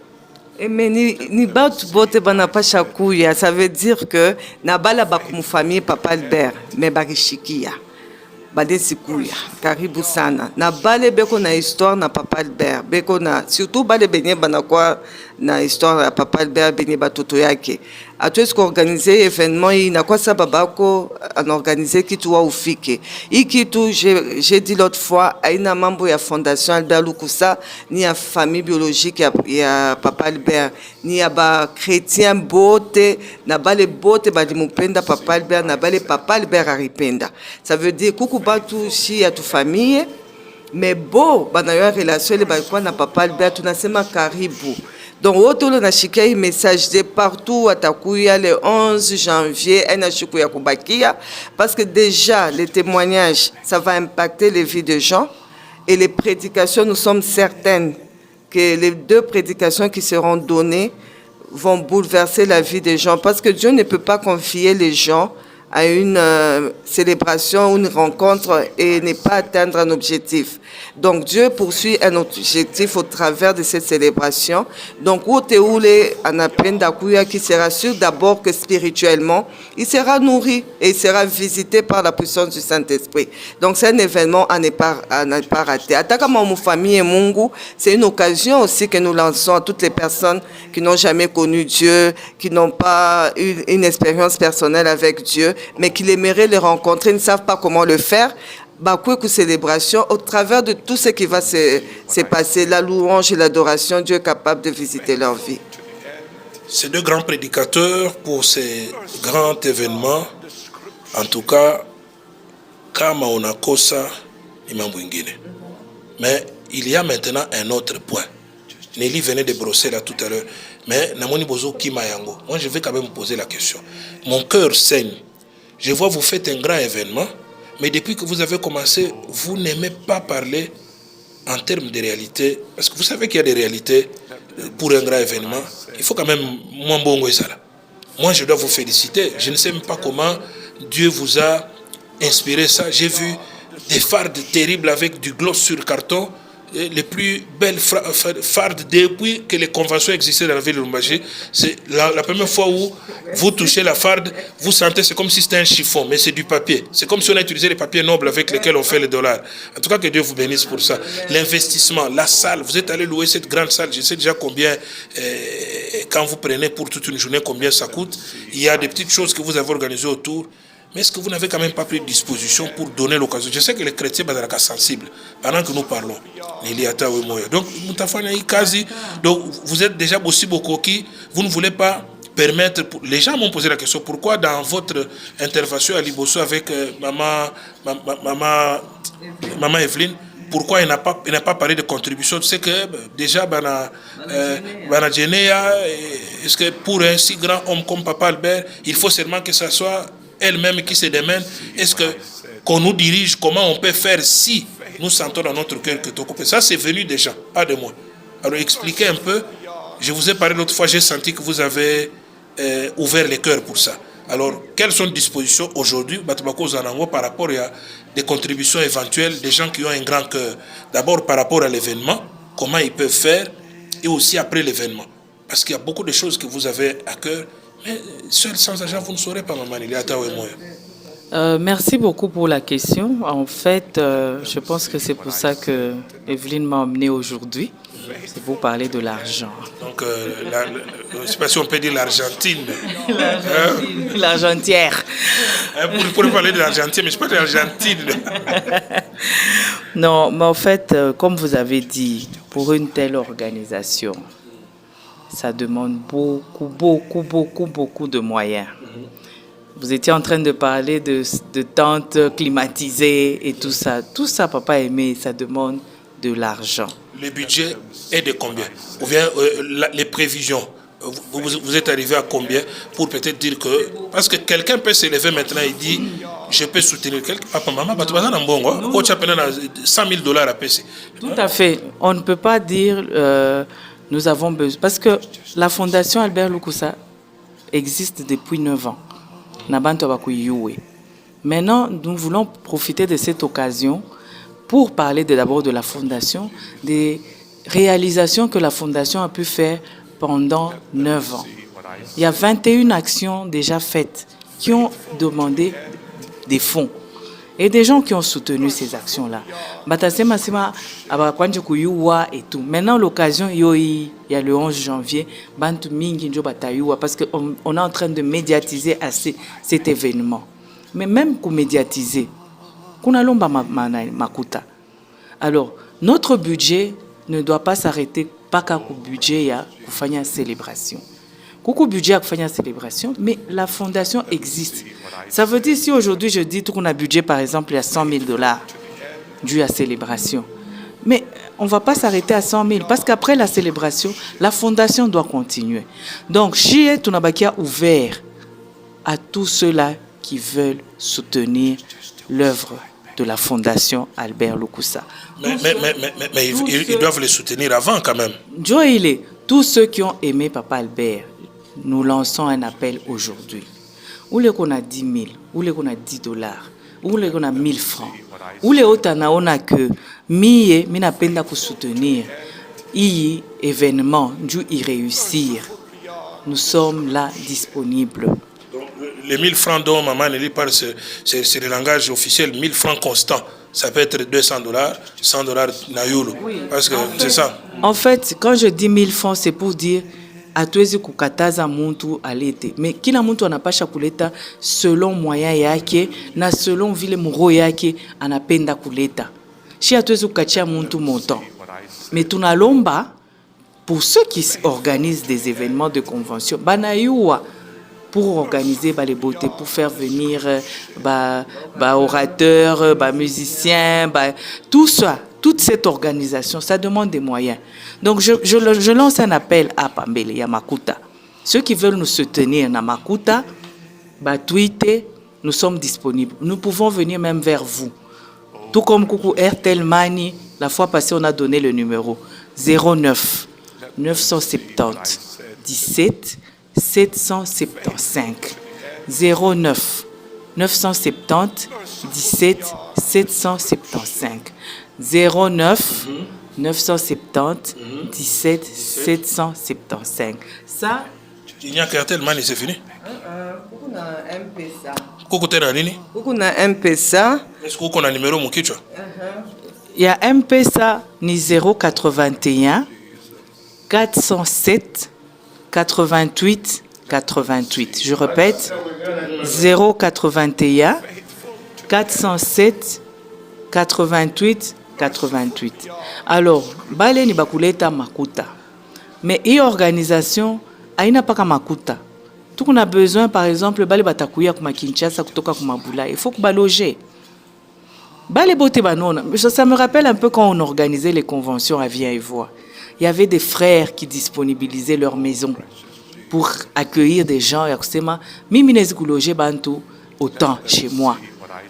Mais ni batu bote banapasha kuya, ça veut dire que na bala bakumu famille Papa Albert mais barishikia badesi kuya karibu sana na bale beko na histoire na Papa Albert beko na surtout bale benye banakuwa na histoire ya Papa Albert bini batoto yake. Hatuwezi kuorganize événement hii na kwa sababu babako anaorganize kitu wa ufike. Hii kitu j'ai dit l'autre fois haina mambo ya Fondation Albert Lukusa ni ya famille biologique ya Papa Albert ni ya ba chrétien bote na bale bote balimupenda Papa Albert na bale Papa Albert aripenda. Ça veut dire kuku batu shi ya tu famille mais bo banayo relation ile balikuwa na Papa Albert tunasema karibu. Donc, autour na shikia hii message de partout atakuya le 11 janvier ena shiku ya kubakia parce que déjà les témoignages ça va impacter les vies de gens et les prédications nous sommes certaines que les 2 prédications qui seront données vont bouleverser la vie des gens parce que Dieu ne peut pas confier les gens à une célébration, une rencontre et ne pas atteindre un objectif. Donc Dieu poursuit un objectif au travers de cette célébration. Donc Oteoule Anapenda Kuya qui sera sûr d'abord que spirituellement, il sera nourri et il sera visité par la puissance du Saint-Esprit. Donc c'est un événement à ne pas rater. Atakama mon famille et Mungu, c'est une occasion aussi que nous lançons à toutes les personnes qui n'ont jamais connu Dieu, qui n'ont pas eu une expérience personnelle avec Dieu, mais qui aimeraient le rencontrer, ne savent pas comment le faire. Bakouekou célébration, au travers de tout ce qui va se passer, la louange et l'adoration, Dieu est capable de visiter leur vie. Ces 2 grands prédicateurs pour ces grands événements, en tout cas, kama unakosa ni mambo ingine. Mais il y a maintenant un autre point. Nelly venait de brosser là tout à l'heure. Mais Namoni Bozo Kimayango, moi je vais quand même vous poser la question. Mon cœur saigne. Je vois vous faites un grand événement, mais depuis que vous avez commencé, vous n'aimez pas parler en termes de réalité. Parce que vous savez qu'il y a des réalités pour un grand événement. Il faut quand même moins bon que ça. Moi, je dois vous féliciter. Je ne sais même pas comment Dieu vous a inspiré ça. J'ai vu des fardes terribles avec du gloss sur carton. Les plus belles fardes depuis que les conventions existaient dans la ville de Lubumbashi. C'est la première fois où vous touchez la farde, vous sentez, c'est comme si c'était un chiffon, mais c'est du papier. C'est comme si on a utilisé les papiers nobles avec lesquels on fait les dollars. En tout cas, que Dieu vous bénisse pour ça. L'investissement, la salle, vous êtes allé louer cette grande salle, je sais déjà combien, quand vous prenez pour toute une journée, combien ça coûte. Il y a des petites choses que vous avez organisées autour. Mais est-ce que vous n'avez quand même pas pris de disposition pour donner l'occasion? Je sais que les chrétiens sont sensibles pendant que nous parlons. Donc, vous êtes déjà aussi beaucoup qui, vous ne voulez pas permettre... Les gens m'ont posé la question, pourquoi dans votre intervention à Liboso avec maman Evelyne, pourquoi il n'a pas parlé de contribution? Tu sais que déjà, est-ce que pour un si grand homme comme Papa Albert, il faut seulement que ce soit elle-même qui se démène? Est-ce qu'on nous dirige comment on peut faire si nous sentons dans notre cœur que tout ça c'est venu déjà, pas de moi. Alors expliquez un peu. Je vous ai parlé l'autre fois, j'ai senti que vous avez ouvert les cœurs pour ça. Alors quelles sont les dispositions aujourd'hui par rapport à des contributions éventuelles des gens qui ont un grand cœur? D'abord par rapport à l'événement, comment ils peuvent faire, et aussi après l'événement. Parce qu'il y a beaucoup de choses que vous avez à cœur. Mais seul sans argent, vous ne saurez pas, maman. Merci beaucoup pour la question. En fait, je pense que c'est pour ça que Evelyne m'a emmené aujourd'hui. C'est pour parler de l'argent. Donc, je ne sais pas si on peut dire l'Argentine. L'Argentière. Pour parler de l'Argentine, mais je ne sais pas de l'Argentine. Non, mais en fait, comme vous avez dit, pour une telle organisation, ça demande beaucoup de moyens. Vous étiez en train de parler de tentes climatisées et tout ça. Tout ça, papa aimé, ça demande de l'argent. Le budget est de combien? Ou bien les prévisions? Vous êtes arrivé à combien pour peut-être dire que... Parce que quelqu'un peut s'élever maintenant et dire, je peux soutenir quelqu'un. Papa, maman, tu vas dans bon, tu as 100 000 $ à payer. Tout à fait. On ne peut pas dire... nous avons besoin... Parce que la Fondation Albert Lukusa existe depuis 9 ans. Maintenant, nous voulons profiter de cette occasion pour parler d'abord de la Fondation, des réalisations que la Fondation a pu faire pendant 9 ans. Il y a 21 actions déjà faites qui ont demandé des fonds. Et des gens qui ont soutenu ces actions-là. Batasema sema abakwanje kuyuwa et tout. Maintenant l'occasion il y a le 11 janvier, bantu mingi njo batayuwa parce que on est en train de médiatiser assez cet événement. Mais même pour médiatiser, kuna lomba makuta. Alors, notre budget ne doit pas s'arrêter pas qu'à budget ya kufanya célébration. Coucou budget à faire une célébration, mais la fondation existe. Ça veut dire si aujourd'hui je dis qu'on a budget par exemple il y a $100,000 dû à célébration. Mais on ne va pas s'arrêter à 100 000 parce qu'après la célébration, la fondation doit continuer. Donc, Chie Tunabakia ouvert à tous ceux-là qui veulent soutenir l'œuvre de la fondation Albert Lukusa. Mais ils doivent les soutenir avant quand même. Joël, tous ceux qui ont aimé Papa Albert, nous lançons un appel aujourd'hui. Où les qu'on a 10 000, où les qu'on a $10, où les qu'on a 1 000 francs, où les autres on a que mina penda pour soutenir y événement, dû y réussir. Nous sommes là disponibles. Donc, les 1 000 francs dont maman Nelly parle, c'est le langage officiel, 1 000 francs constants. Ça peut être $200, $100 naïolo. Oui. Parce que c'est ça. En fait, quand je dis 1 000 francs, c'est pour dire hatuwezi kukataza muntu alete, mais kila muntu anapasha kuleta selon moyen yake na selon vile muro yake anapenda kuleta. Si hatuwezi kukachia muntu montant, mais tunalomba pour ceux qui organisent des événements de convention, banayua pour organiser les beautés, pour faire venir orateurs, musiciens, tout ça. Toute cette organisation, ça demande des moyens. Donc, je lance un appel à Pambele, Yamakuta. Ceux qui veulent nous soutenir, Namakuta, tweeter, nous sommes disponibles. Nous pouvons venir même vers vous. Tout comme Coucou Airtel Mani, la fois passée, on a donné le numéro 09 970 17 775. 09 970 17 775. 09 970 17 775. Ça, il n'y a qu'Airtel Mani, c'est fini. On a M-Pesa. On a M-Pesa. Est-ce qu'on a un numéro mon kichwa? Il y a M-Pesa ni 081 407 88 88. Je répète, 081 407 88 88. Alors, bale ni bakuleta makuta. Mais une organisation haina paka makuta. Tout qu'on a besoin, par exemple, bale batakuya kuma Kinshasa kutoka kuma Bula, il faut que baloger. Bale bote banona. Ça me rappelle un peu quand on organisait les conventions à Viens-et-Voix. Il y avait des frères qui disponibilisaient leur maison pour accueillir des gens. Mimi nezi kuloger bantu autant chez moi.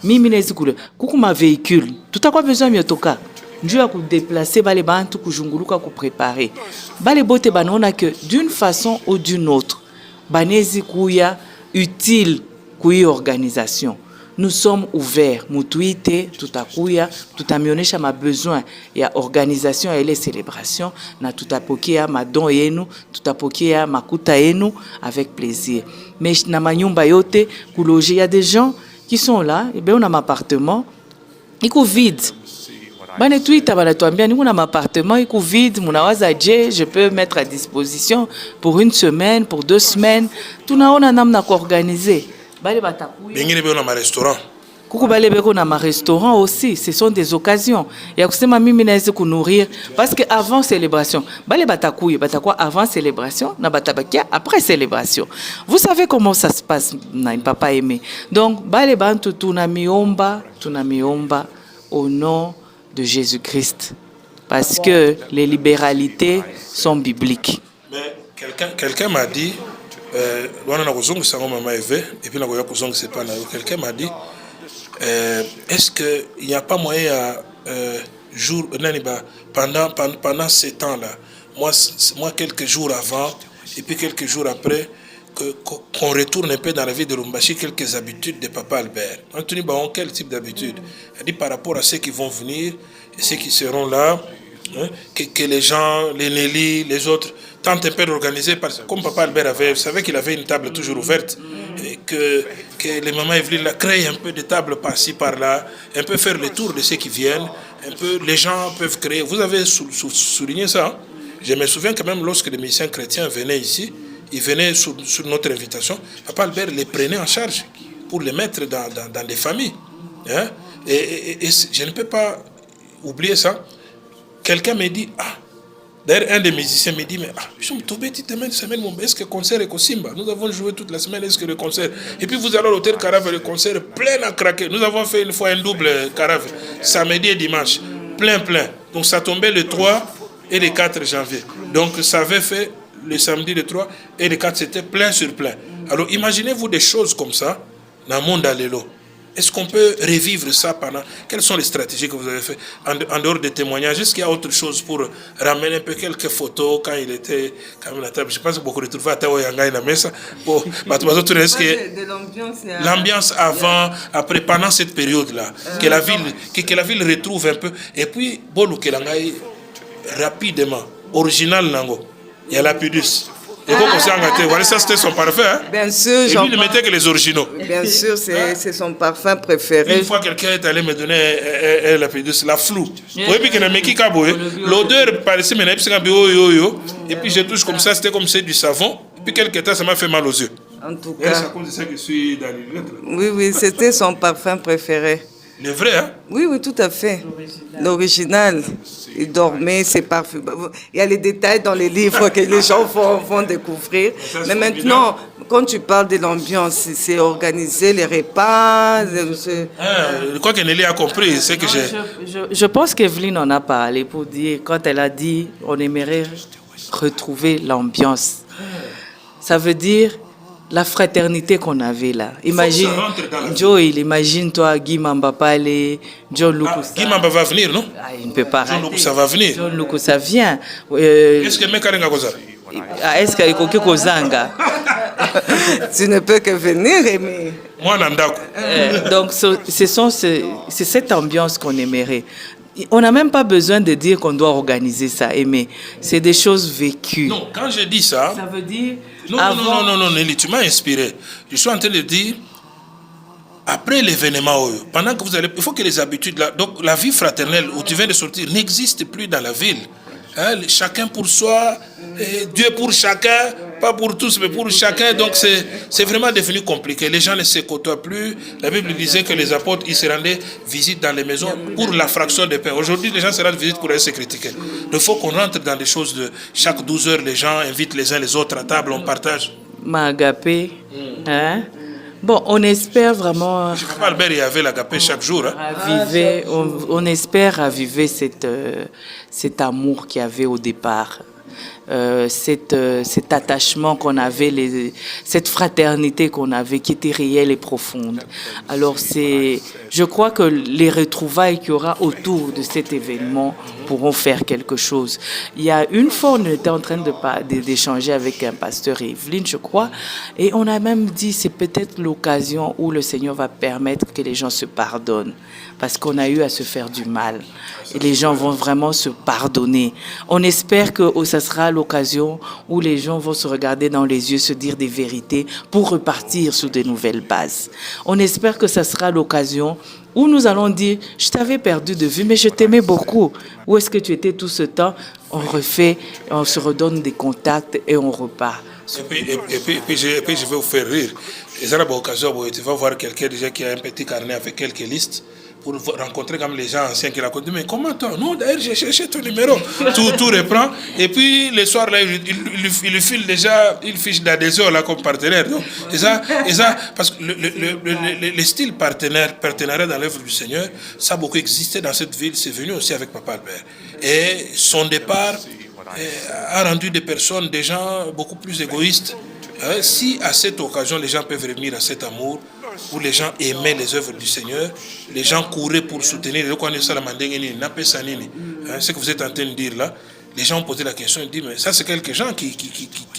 Mimi nezi kuloger. Kukuma véhicule. Tout à quoi besoin myotoka. Dieu a déplacer bale bantu kujunguluka ku préparer. Bale bote banona que d'une façon ou d'une autre, banezi kuya utile kuyi organisation. Nous sommes ouverts. Mutuite, tutakuya, tutamionesha ma besoin ya organisation et les célébrations, na tutapokea madon yenu, tutapokea makuta yenu avec plaisir. Mais na manyumba yote kuloger, il y a des gens qui sont là, et bien on a un appartement, il est vide. Bane tuita banatuambia niko na appartement iko vide, munawaza je, je peux mettre à disposition pour 1 semaine, pour 2 semaines. Tunaona namna ko organiser. Bale batakuya. Bengine be na restaurant. Kuku bale beko na restaurant aussi, ce sont des occasions. Ya kusema mimi naweza kunourrir parce que avant célébration, bale batakuya, batakwa avant célébration, na batabakia après célébration. Vous savez comment ça se passe na papa aimé. Donc bale bantu tunamiomba au nom de Jésus-Christ, parce que les libéralités sont bibliques. Mais quelqu'un m'a dit, quelqu'un m'a dit, est-ce qu'il n'y a pas moyen pendant ces temps-là, moi quelques jours avant et puis quelques jours après, qu'on retourne un peu dans la vie de Lumbashi, quelques habitudes de Papa Albert. Anthony Baon, quel type d'habitude? Il dit par rapport à ceux qui vont venir et ceux qui seront là, hein, que les gens, les Nelly, les autres, tentent un peu d'organiser. Comme Papa Albert avait, vous savez qu'il avait une table toujours ouverte. que les mamans Evelyne la créent un peu de tables par-ci, par-là, un peu faire le tour de ceux qui viennent, un peu les gens peuvent créer. Vous avez souligné ça, hein? Je me souviens quand même lorsque les musiciens chrétiens venaient ici, ils venaient sur notre invitation, Papa Albert les prenait en charge pour les mettre dans des familles. Hein? Et je ne peux pas oublier ça. Quelqu'un me dit, d'ailleurs un des musiciens me dit, mais je me tombé cette semaine, est-ce que le concert est Simba? Nous avons joué toute la semaine, est-ce que le concert... Et puis vous allez à l'hôtel Carave, le concert plein à craquer. Nous avons fait une fois un double Carave, samedi et dimanche, plein. Donc ça tombait le 3 et le 4 janvier. Donc ça avait fait le samedi le 3 et le 4, c'était plein sur plein. Alors imaginez-vous des choses comme ça dans le monde à l'élo. Est-ce qu'on peut revivre ça pendant... Quelles sont les stratégies que vous avez faites en dehors des témoignages? Est-ce qu'il y a autre chose pour ramener un peu quelques photos quand il était quand même à la table? Je pense que beaucoup de trouver à Tawa Yanga et la messe. Est-ce que l'ambiance avant, après, pendant cette période-là, que la ville retrouve un peu. Et puis, Bolu Kelangai, rapidement, original Nango, il y a la Pudus. Et voilà, ça c'était son parfum. Hein? Bien sûr, et lui, il ne mettait que les originaux. Bien sûr, c'est son parfum préféré. Une fois, quelqu'un est allé me donner la pédus, la flou. L'odeur paraissait et puis je touche comme ça, c'était comme c'est du savon. Puis quelques temps, ça m'a fait mal aux yeux. En tout cas. C'est à cause de ça que je suis dans les lettres. Oui, c'était son parfum préféré. Le vrai, hein? Oui, tout à fait. L'original. Il dormait, ses parfums. Il y a les détails dans les livres que les gens vont découvrir. Mais maintenant, quand tu parles de l'ambiance, c'est organiser les repas. Quoi que Nelly a compris, c'est que j'ai... Je pense qu'Evelyne en a parlé pour dire, quand elle a dit on aimerait retrouver l'ambiance. Ça veut dire la fraternité qu'on avait là. Imagine, Joel, imagine-toi, Guy Mamba Palé, John Lukusa. Guy Mamba va venir, non? Il ne peut pas John Lukusa va venir. John Lukusa vient. Est-ce que Mekarenga Koza? Est-ce qu'il y a Koki Kozanga? Tu ne peux que venir, Aimé. Moi, Nandako. Donc, c'est cette ambiance qu'on aimerait. On n'a même pas besoin de dire qu'on doit organiser ça, Aimé. C'est des choses vécues. Non, quand je dis ça... Ça veut dire... Non, Nelly, tu m'as inspiré. Je suis en train de dire, après l'événement, pendant que vous allez... Il faut que les habitudes... Donc, la vie fraternelle où tu viens de sortir n'existe plus dans la ville. Hein, chacun pour soi, Dieu pour chacun, pas pour tous, mais pour chacun. Donc, c'est vraiment devenu compliqué. Les gens ne se côtoient plus. La Bible disait que les apôtres, ils se rendaient visite dans les maisons pour la fraction des pains. Aujourd'hui, les gens se rendent visite pour aller se critiquer. Donc, il faut qu'on rentre dans des choses de... Chaque 12 heures, les gens invitent les uns les autres à table, on partage. Magapé, hein? Bon, on espère vraiment... Je ne sais pas, Albert, il y avait l'agapé chaque jour. Hein? On espère raviver cet amour qu'il y avait au départ. Cet attachement qu'on avait, cette fraternité qu'on avait qui était réelle et profonde. Alors je crois que les retrouvailles qu'il y aura autour de cet événement pourront faire quelque chose. Il y a une fois, on était en train d'échanger avec un pasteur Evelyne, je crois, et on a même dit c'est peut-être l'occasion où le Seigneur va permettre que les gens se pardonnent, parce qu'on a eu à se faire du mal. Et les gens vont vraiment se pardonner. On espère que ça sera l'occasion où les gens vont se regarder dans les yeux, se dire des vérités pour repartir sur de nouvelles bases. On espère que ça sera l'occasion où nous allons dire, je t'avais perdu de vue, mais je t'aimais beaucoup. Où est-ce que tu étais tout ce temps? On refait, on se redonne des contacts et on repart. Et puis je vais vous faire rire. Et ça, l'occasion, tu vas voir quelqu'un déjà qui a un petit carnet avec quelques listes pour rencontrer comme les gens anciens qui l'ont connu. Mais comment toi? Non, d'ailleurs, j'ai cherché ton numéro. Tout reprend. Et puis, le soir, là, il file déjà une fiche d'adhésion là, comme partenaire. Donc, et ça, parce que le style partenariat dans l'œuvre du Seigneur, ça a beaucoup existé dans cette ville. C'est venu aussi avec Papa Albert. Et son départ a rendu des personnes, des gens beaucoup plus égoïstes. Si à cette occasion, les gens peuvent revenir à cet amour, où les gens aimaient les œuvres du Seigneur, les gens couraient pour soutenir. Ce que vous êtes en train de dire là, les gens ont posé la question, ils disent, mais ça c'est quelques gens qui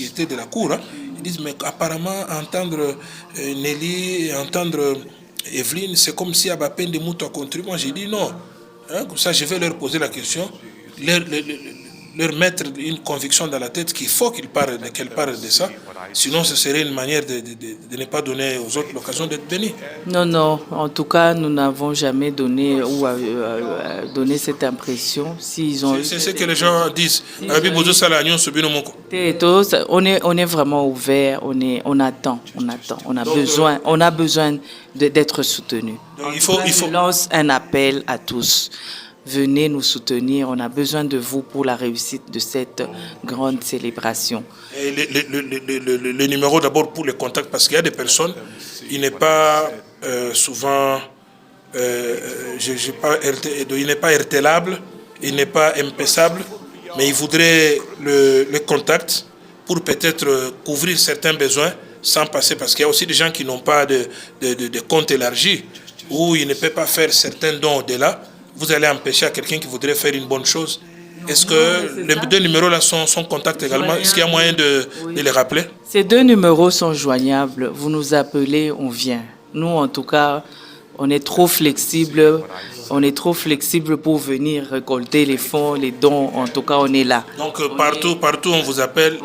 étaient de la cour. Hein. Ils disent, mais apparemment, entendre Nelly, entendre Evelyne, c'est comme si à ma peine de mouton à contribuer. Moi j'ai dit non. Hein, comme ça, je vais leur poser la question. leur mettre une conviction dans la tête qu'il faut qu'elle parle de ça. Sinon, ce serait une manière de ne pas donner aux autres l'occasion d'être bénis. Non, non. En tout cas, nous n'avons jamais donné ou donné cette impression. C'est ce que les gens disent. On est vraiment ouvert. On attend. On a besoin d'être soutenu. Il faut. Je lance un appel à tous. Venez nous soutenir. On a besoin de vous pour la réussite de cette grande célébration. Et le numéro d'abord pour les contacts, parce qu'il y a des personnes, il n'est pas souvent, il n'est pas RTLable, il n'est pas impensable, mais il voudrait le contact pour peut-être couvrir certains besoins sans passer, parce qu'il y a aussi des gens qui n'ont pas de compte élargi, où il ne peut pas faire certains dons au-delà. Vous allez empêcher à quelqu'un qui voudrait faire une bonne chose. Est-ce que les deux numéros-là sont contacts également? Est-ce qu'il y a moyen de les rappeler? Ces deux numéros sont joignables. Vous nous appelez, on vient. Nous, en tout cas, on est trop flexible. On est trop flexible pour venir récolter les fonds, les dons. En tout cas, on est là. Donc, partout, on vous appelle.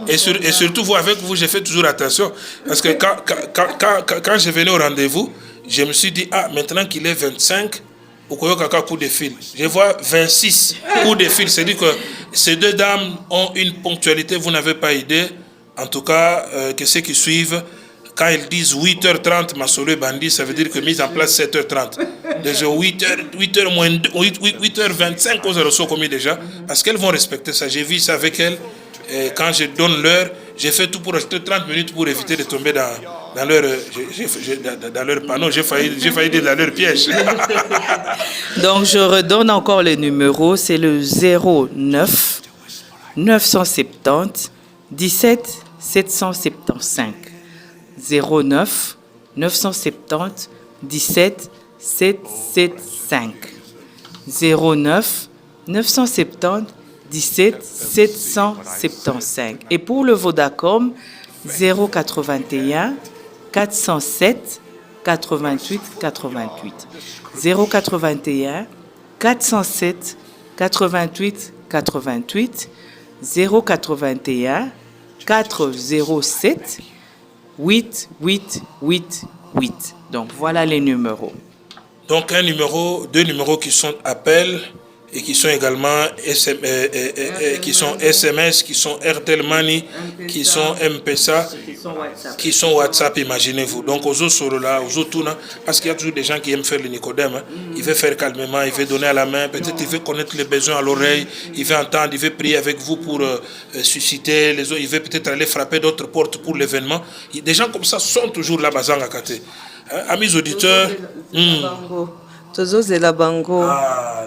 Et surtout, vous, avec vous, j'ai fait toujours attention. Parce que quand je venais au rendez-vous, je me suis dit, maintenant qu'il est 25, coup de fil. Je vois 26 coups de fil. C'est-à-dire que ces deux dames ont une ponctualité, vous n'avez pas idée. En tout cas, que ceux qui suivent, quand ils disent 8h30, Masolo Bandi, ça veut dire que mise en place 7h30. Déjà 8h moins 8h25, aux heures commis déjà. Parce qu'elles vont respecter ça. J'ai vu ça avec elles. Et quand je donne l'heure, j'ai fait tout pour rester 30 minutes pour éviter de tomber dans leur panneau. J'ai failli dire dans leur piège. Donc, je redonne encore le numéro. C'est le 09 970 17 775. 09 970 17 775. 09 970 17 775. Et pour le Vodacom, 081 407 88 88. 081 407 88 88. 081 407 8888. Donc voilà les numéros. Donc deux numéros qui sont appels et qui sont également qui sont SMS, qui sont Airtel Money, qui sont M-Pesa, qui sont WhatsApp, imaginez-vous. Donc aux autres sur là, aux autres tournants, parce qu'il y a toujours des gens qui aiment faire le Nicodème. Hein. Il veut faire calmement, il veut donner à la main, peut-être il veut connaître les besoins à l'oreille, il veut entendre, il veut prier avec vous pour susciter les autres, il veut peut-être aller frapper d'autres portes pour l'événement. Des gens comme ça sont toujours là-bas à Kate. Hein, amis auditeurs.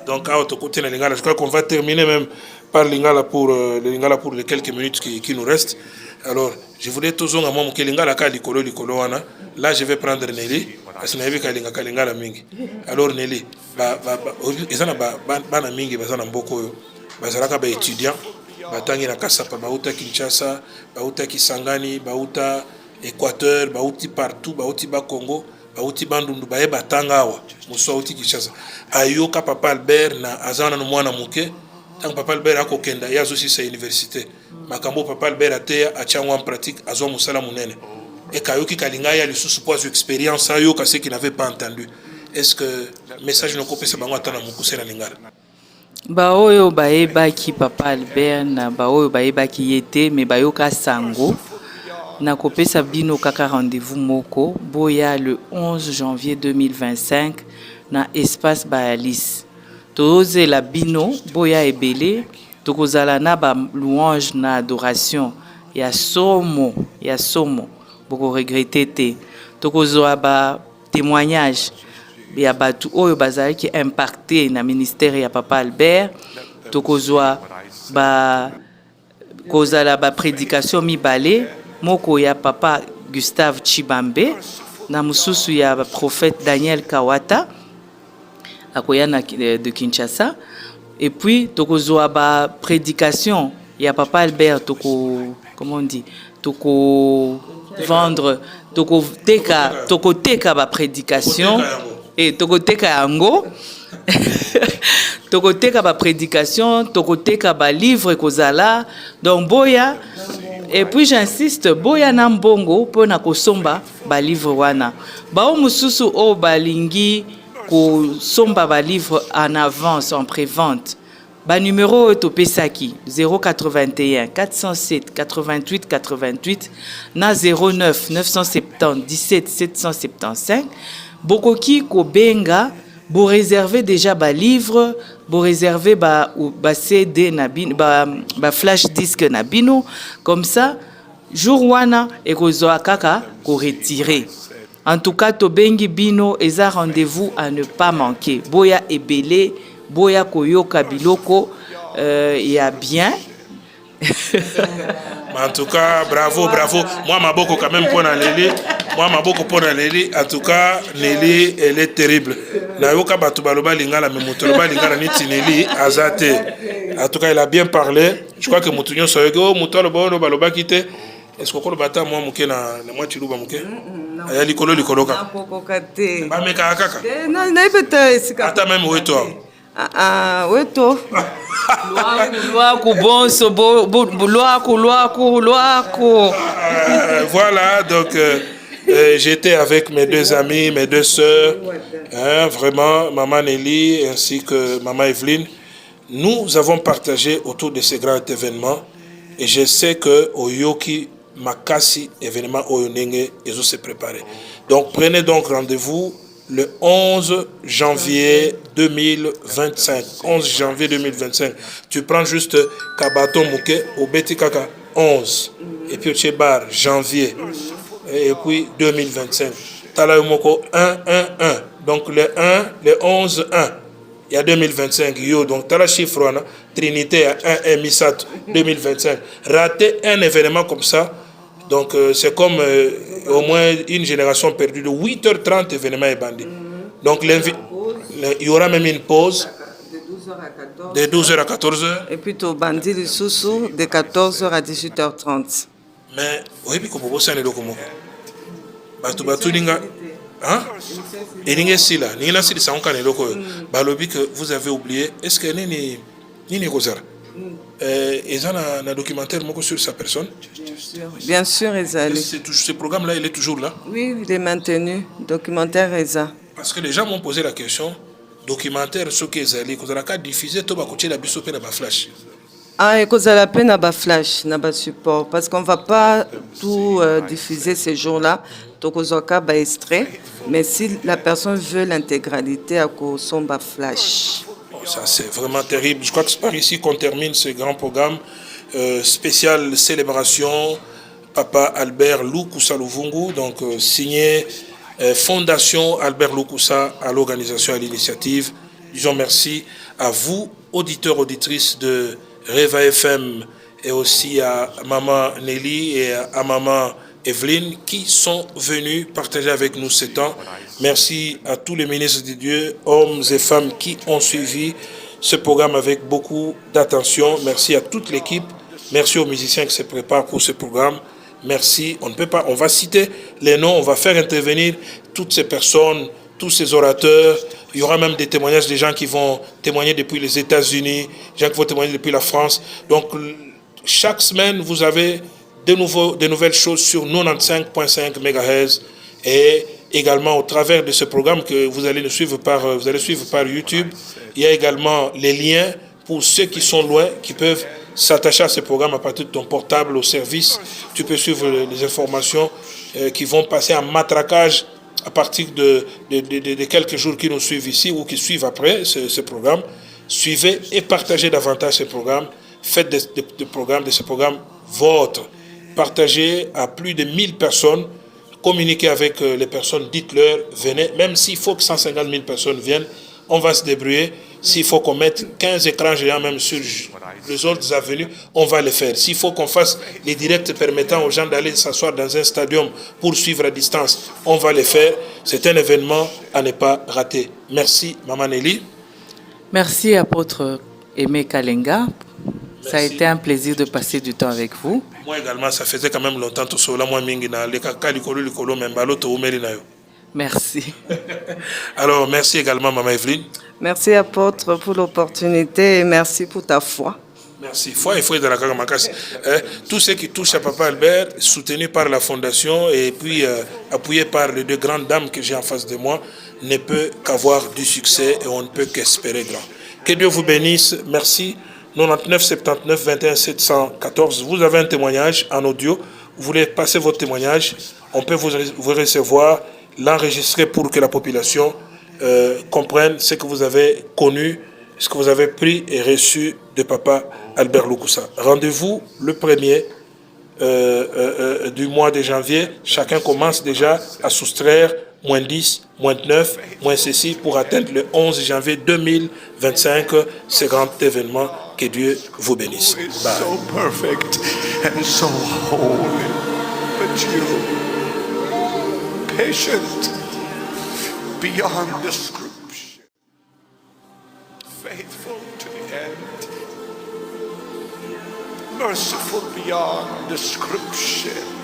Donc, je crois qu'on va terminer même par Lingala pour les quelques minutes qui nous restent. Alors, je voulais toujours à mon Lingala Likolo. Là, je vais prendre Nelly, parce que Lingala Mingi. Alors, Nelly, Bana Mingi, Bazana Mboko, Bazaraka étudiant, Batangi na Kasapa, Bauta Kinshasa, Bauta Kisangani, Bauta Équateur, Bauti partout, Bauti Congo. Bauti bandundu baye batangawa muso uti Kinshasa ayoka papa Albert na azana no mwana muke tant papa Albert akokenda yazo si sa université makambo papa Albert atea achangwa en pratique azo musala munene et kayoki kalinga ya lisusu poids expérience ayoka ceux qui n'avaient pas entendu. Est-ce que message no kopesa bango atana mukuse na lingala baoyo bayebaki papa Albert na baoyo bayebaki yete me bayoka sango na kopesa bino kaka rendez-vous moko boya le 11 janvier 2025 na espace Bayalis. Toze la bino boya ebele tokozala na ba louange na adoration ya somo boko regretter te tokozwa ba témoignage ya batu oyo bazalaki impacté na ministère ya papa Albert tokozwa ba kozala ba prédication mibale moko ya papa Gustave Chibambe na mususu ya prophète Daniel Kawata akoyana de Kinshasa et puis tokozwa ba prédication ya papa Albert comment on dit vendre teka ba prédication et teka yango tokoteka ba prédication, tokoteka ba livre kozala. Donc boya et puis j'insiste boya na mbongo pona kosomba ba livre wana. Ba o mususu o balingi kosomba ba livre en avance en prévente. Ba numéro topesaki 081 407 88 88 na 09 970 17 775. Bokoki kobenga. Vous réservez déjà ba livre, vous réservez ba CD nabino, ba flash disque nabino, comme ça, jour wana et kozoa kaka ko retirer. En tout cas, to bengi bino eza rendez-vous à ne pas manquer. Boya ebele, boya koyoka biloko, ya bien. En tout cas, bravo, bravo. Moi, maboko quand même pour Nelly. Moi, maboko pour Nelly. En tout cas, Nelly, elle est terrible. Nayoka batubaloba lingala, mais mutoloba lingala niti Nelly azate. En tout cas, elle a bien parlé. Je crois que mutunyo soyego mutoloba baloba kite. Est-ce qu'on bata moi muke na moi chiluba muke? Aya likolo ka. Ba meka kaka. Non, na ibeta esika. Ata même weto. Weto. Voilà, donc j'étais avec mes deux amis, mes deux sœurs, vraiment, maman Nelly ainsi que maman Evelyne. Nous avons partagé autour de ces grands événements et je sais que Oyoki Makasi événement Oyonenge, ils ont se préparé. Donc prenez donc rendez-vous le 11 janvier 2025. 11 janvier 2025. Tu prends juste Kabaton Mouke au Betikaka 11. Et puis tu bar janvier. Et puis 2025. Talaumoko 1, 1, 1. Donc le 1, le 11, 1. Il y a 2025. Yo, donc t'as la chiffre, Trinité à 1, 1, Misat 2025. Rater un événement comme ça. Donc c'est comme au moins une génération perdue de 8h30 événements et bandits. Donc il y aura même une pause de 12h à 14h. Et puis au bandit le sous de 14h à 18h30. Mais oui, puis comment ça n'est pas comment. Batu ninga, hein? Et ninga si là, ninga si ça on connaît loko. Balobi que vous avez oublié. Est-ce que ni kozara? Ils ont un documentaire sur sa personne. Bien sûr, Ce programme-là, il est toujours là. Oui, il est maintenu. Documentaire ESA. Parce que les gens m'ont posé la question. Documentaire, ce qu'ils allaient, qu'on a diffusé, tout va coûter la biso pe na ba flash. Ah, et qu'on a la peine à ba flash, na ba support, parce qu'on va pas tout diffuser ces jours-là. Donc on a ba extrait. Mais si la personne veut l'intégralité, à cause son ba flash. Ça, c'est vraiment terrible. Je crois que c'est par ici qu'on termine ce grand programme spécial célébration Papa Albert Lukusa Luvungu, donc signé Fondation Albert Lukusa à l'organisation, à l'initiative. Disons merci à vous, auditeurs, auditrices de Reva FM, et aussi à Maman Nelly et à Maman Evelyne qui sont venus partager avec nous ce temps. Merci à tous les ministres de Dieu, hommes et femmes qui ont suivi ce programme avec beaucoup d'attention. Merci à toute l'équipe. Merci aux musiciens qui se préparent pour ce programme. Merci. On ne peut pas, on va citer les noms, on va faire intervenir toutes ces personnes, tous ces orateurs. Il y aura même des témoignages des gens qui vont témoigner depuis les États-Unis, des gens qui vont témoigner depuis la France. Donc, chaque semaine, vous avez de nouvelles choses sur 95.5 MHz et également au travers de ce programme que vous allez suivre par YouTube. Il y a également les liens pour ceux qui sont loin, qui peuvent s'attacher à ce programme à partir de ton portable au service. Tu peux suivre les informations qui vont passer en matraquage à partir de quelques jours qui nous suivent ici ou qui suivent après ce programme. Suivez et partagez davantage ce programme. Faites de ce programme votre. Partagez à plus de 1000 personnes. Communiquez avec les personnes, dites-leur, venez. Même s'il faut que 150 000 personnes viennent, on va se débrouiller. S'il faut qu'on mette 15 écrans géants même sur les autres avenues, on va le faire. S'il faut qu'on fasse les directs permettant aux gens d'aller s'asseoir dans un stadium pour suivre à distance, on va le faire. C'est un événement à ne pas rater. Merci, Maman Nelly. Merci, apôtre Aimé Kalenga. Ça a été un plaisir de passer du temps avec vous. Moi également, ça faisait quand même longtemps tout cela. Moi, mingi na le kaka likolo même balo to umeli na yo. Merci. Alors, merci également, Maman Evelyne. Merci, apôtre, pour l'opportunité et merci pour ta foi. Merci. Foi et foi de la Kagamakas. Tout ce qui touche à Papa Albert, soutenu par la Fondation et puis appuyé par les deux grandes dames que j'ai en face de moi, ne peut qu'avoir du succès et on ne peut qu'espérer grand. Que Dieu vous bénisse. Merci. 99 79 21 714. Vous avez un témoignage en audio. Vous voulez passer votre témoignage. On peut vous recevoir, l'enregistrer pour que la population comprenne ce que vous avez connu, ce que vous avez pris et reçu de Papa Albert Lukusa. Rendez-vous le 1er du mois de janvier. Chacun commence déjà à soustraire moins 10, moins 9, moins ceci pour atteindre le 11 janvier 2025 ce grand événement. Que Dieu vous bénisse. It's so perfect and so holy. But you, patient beyond description, faithful to the end, merciful beyond description.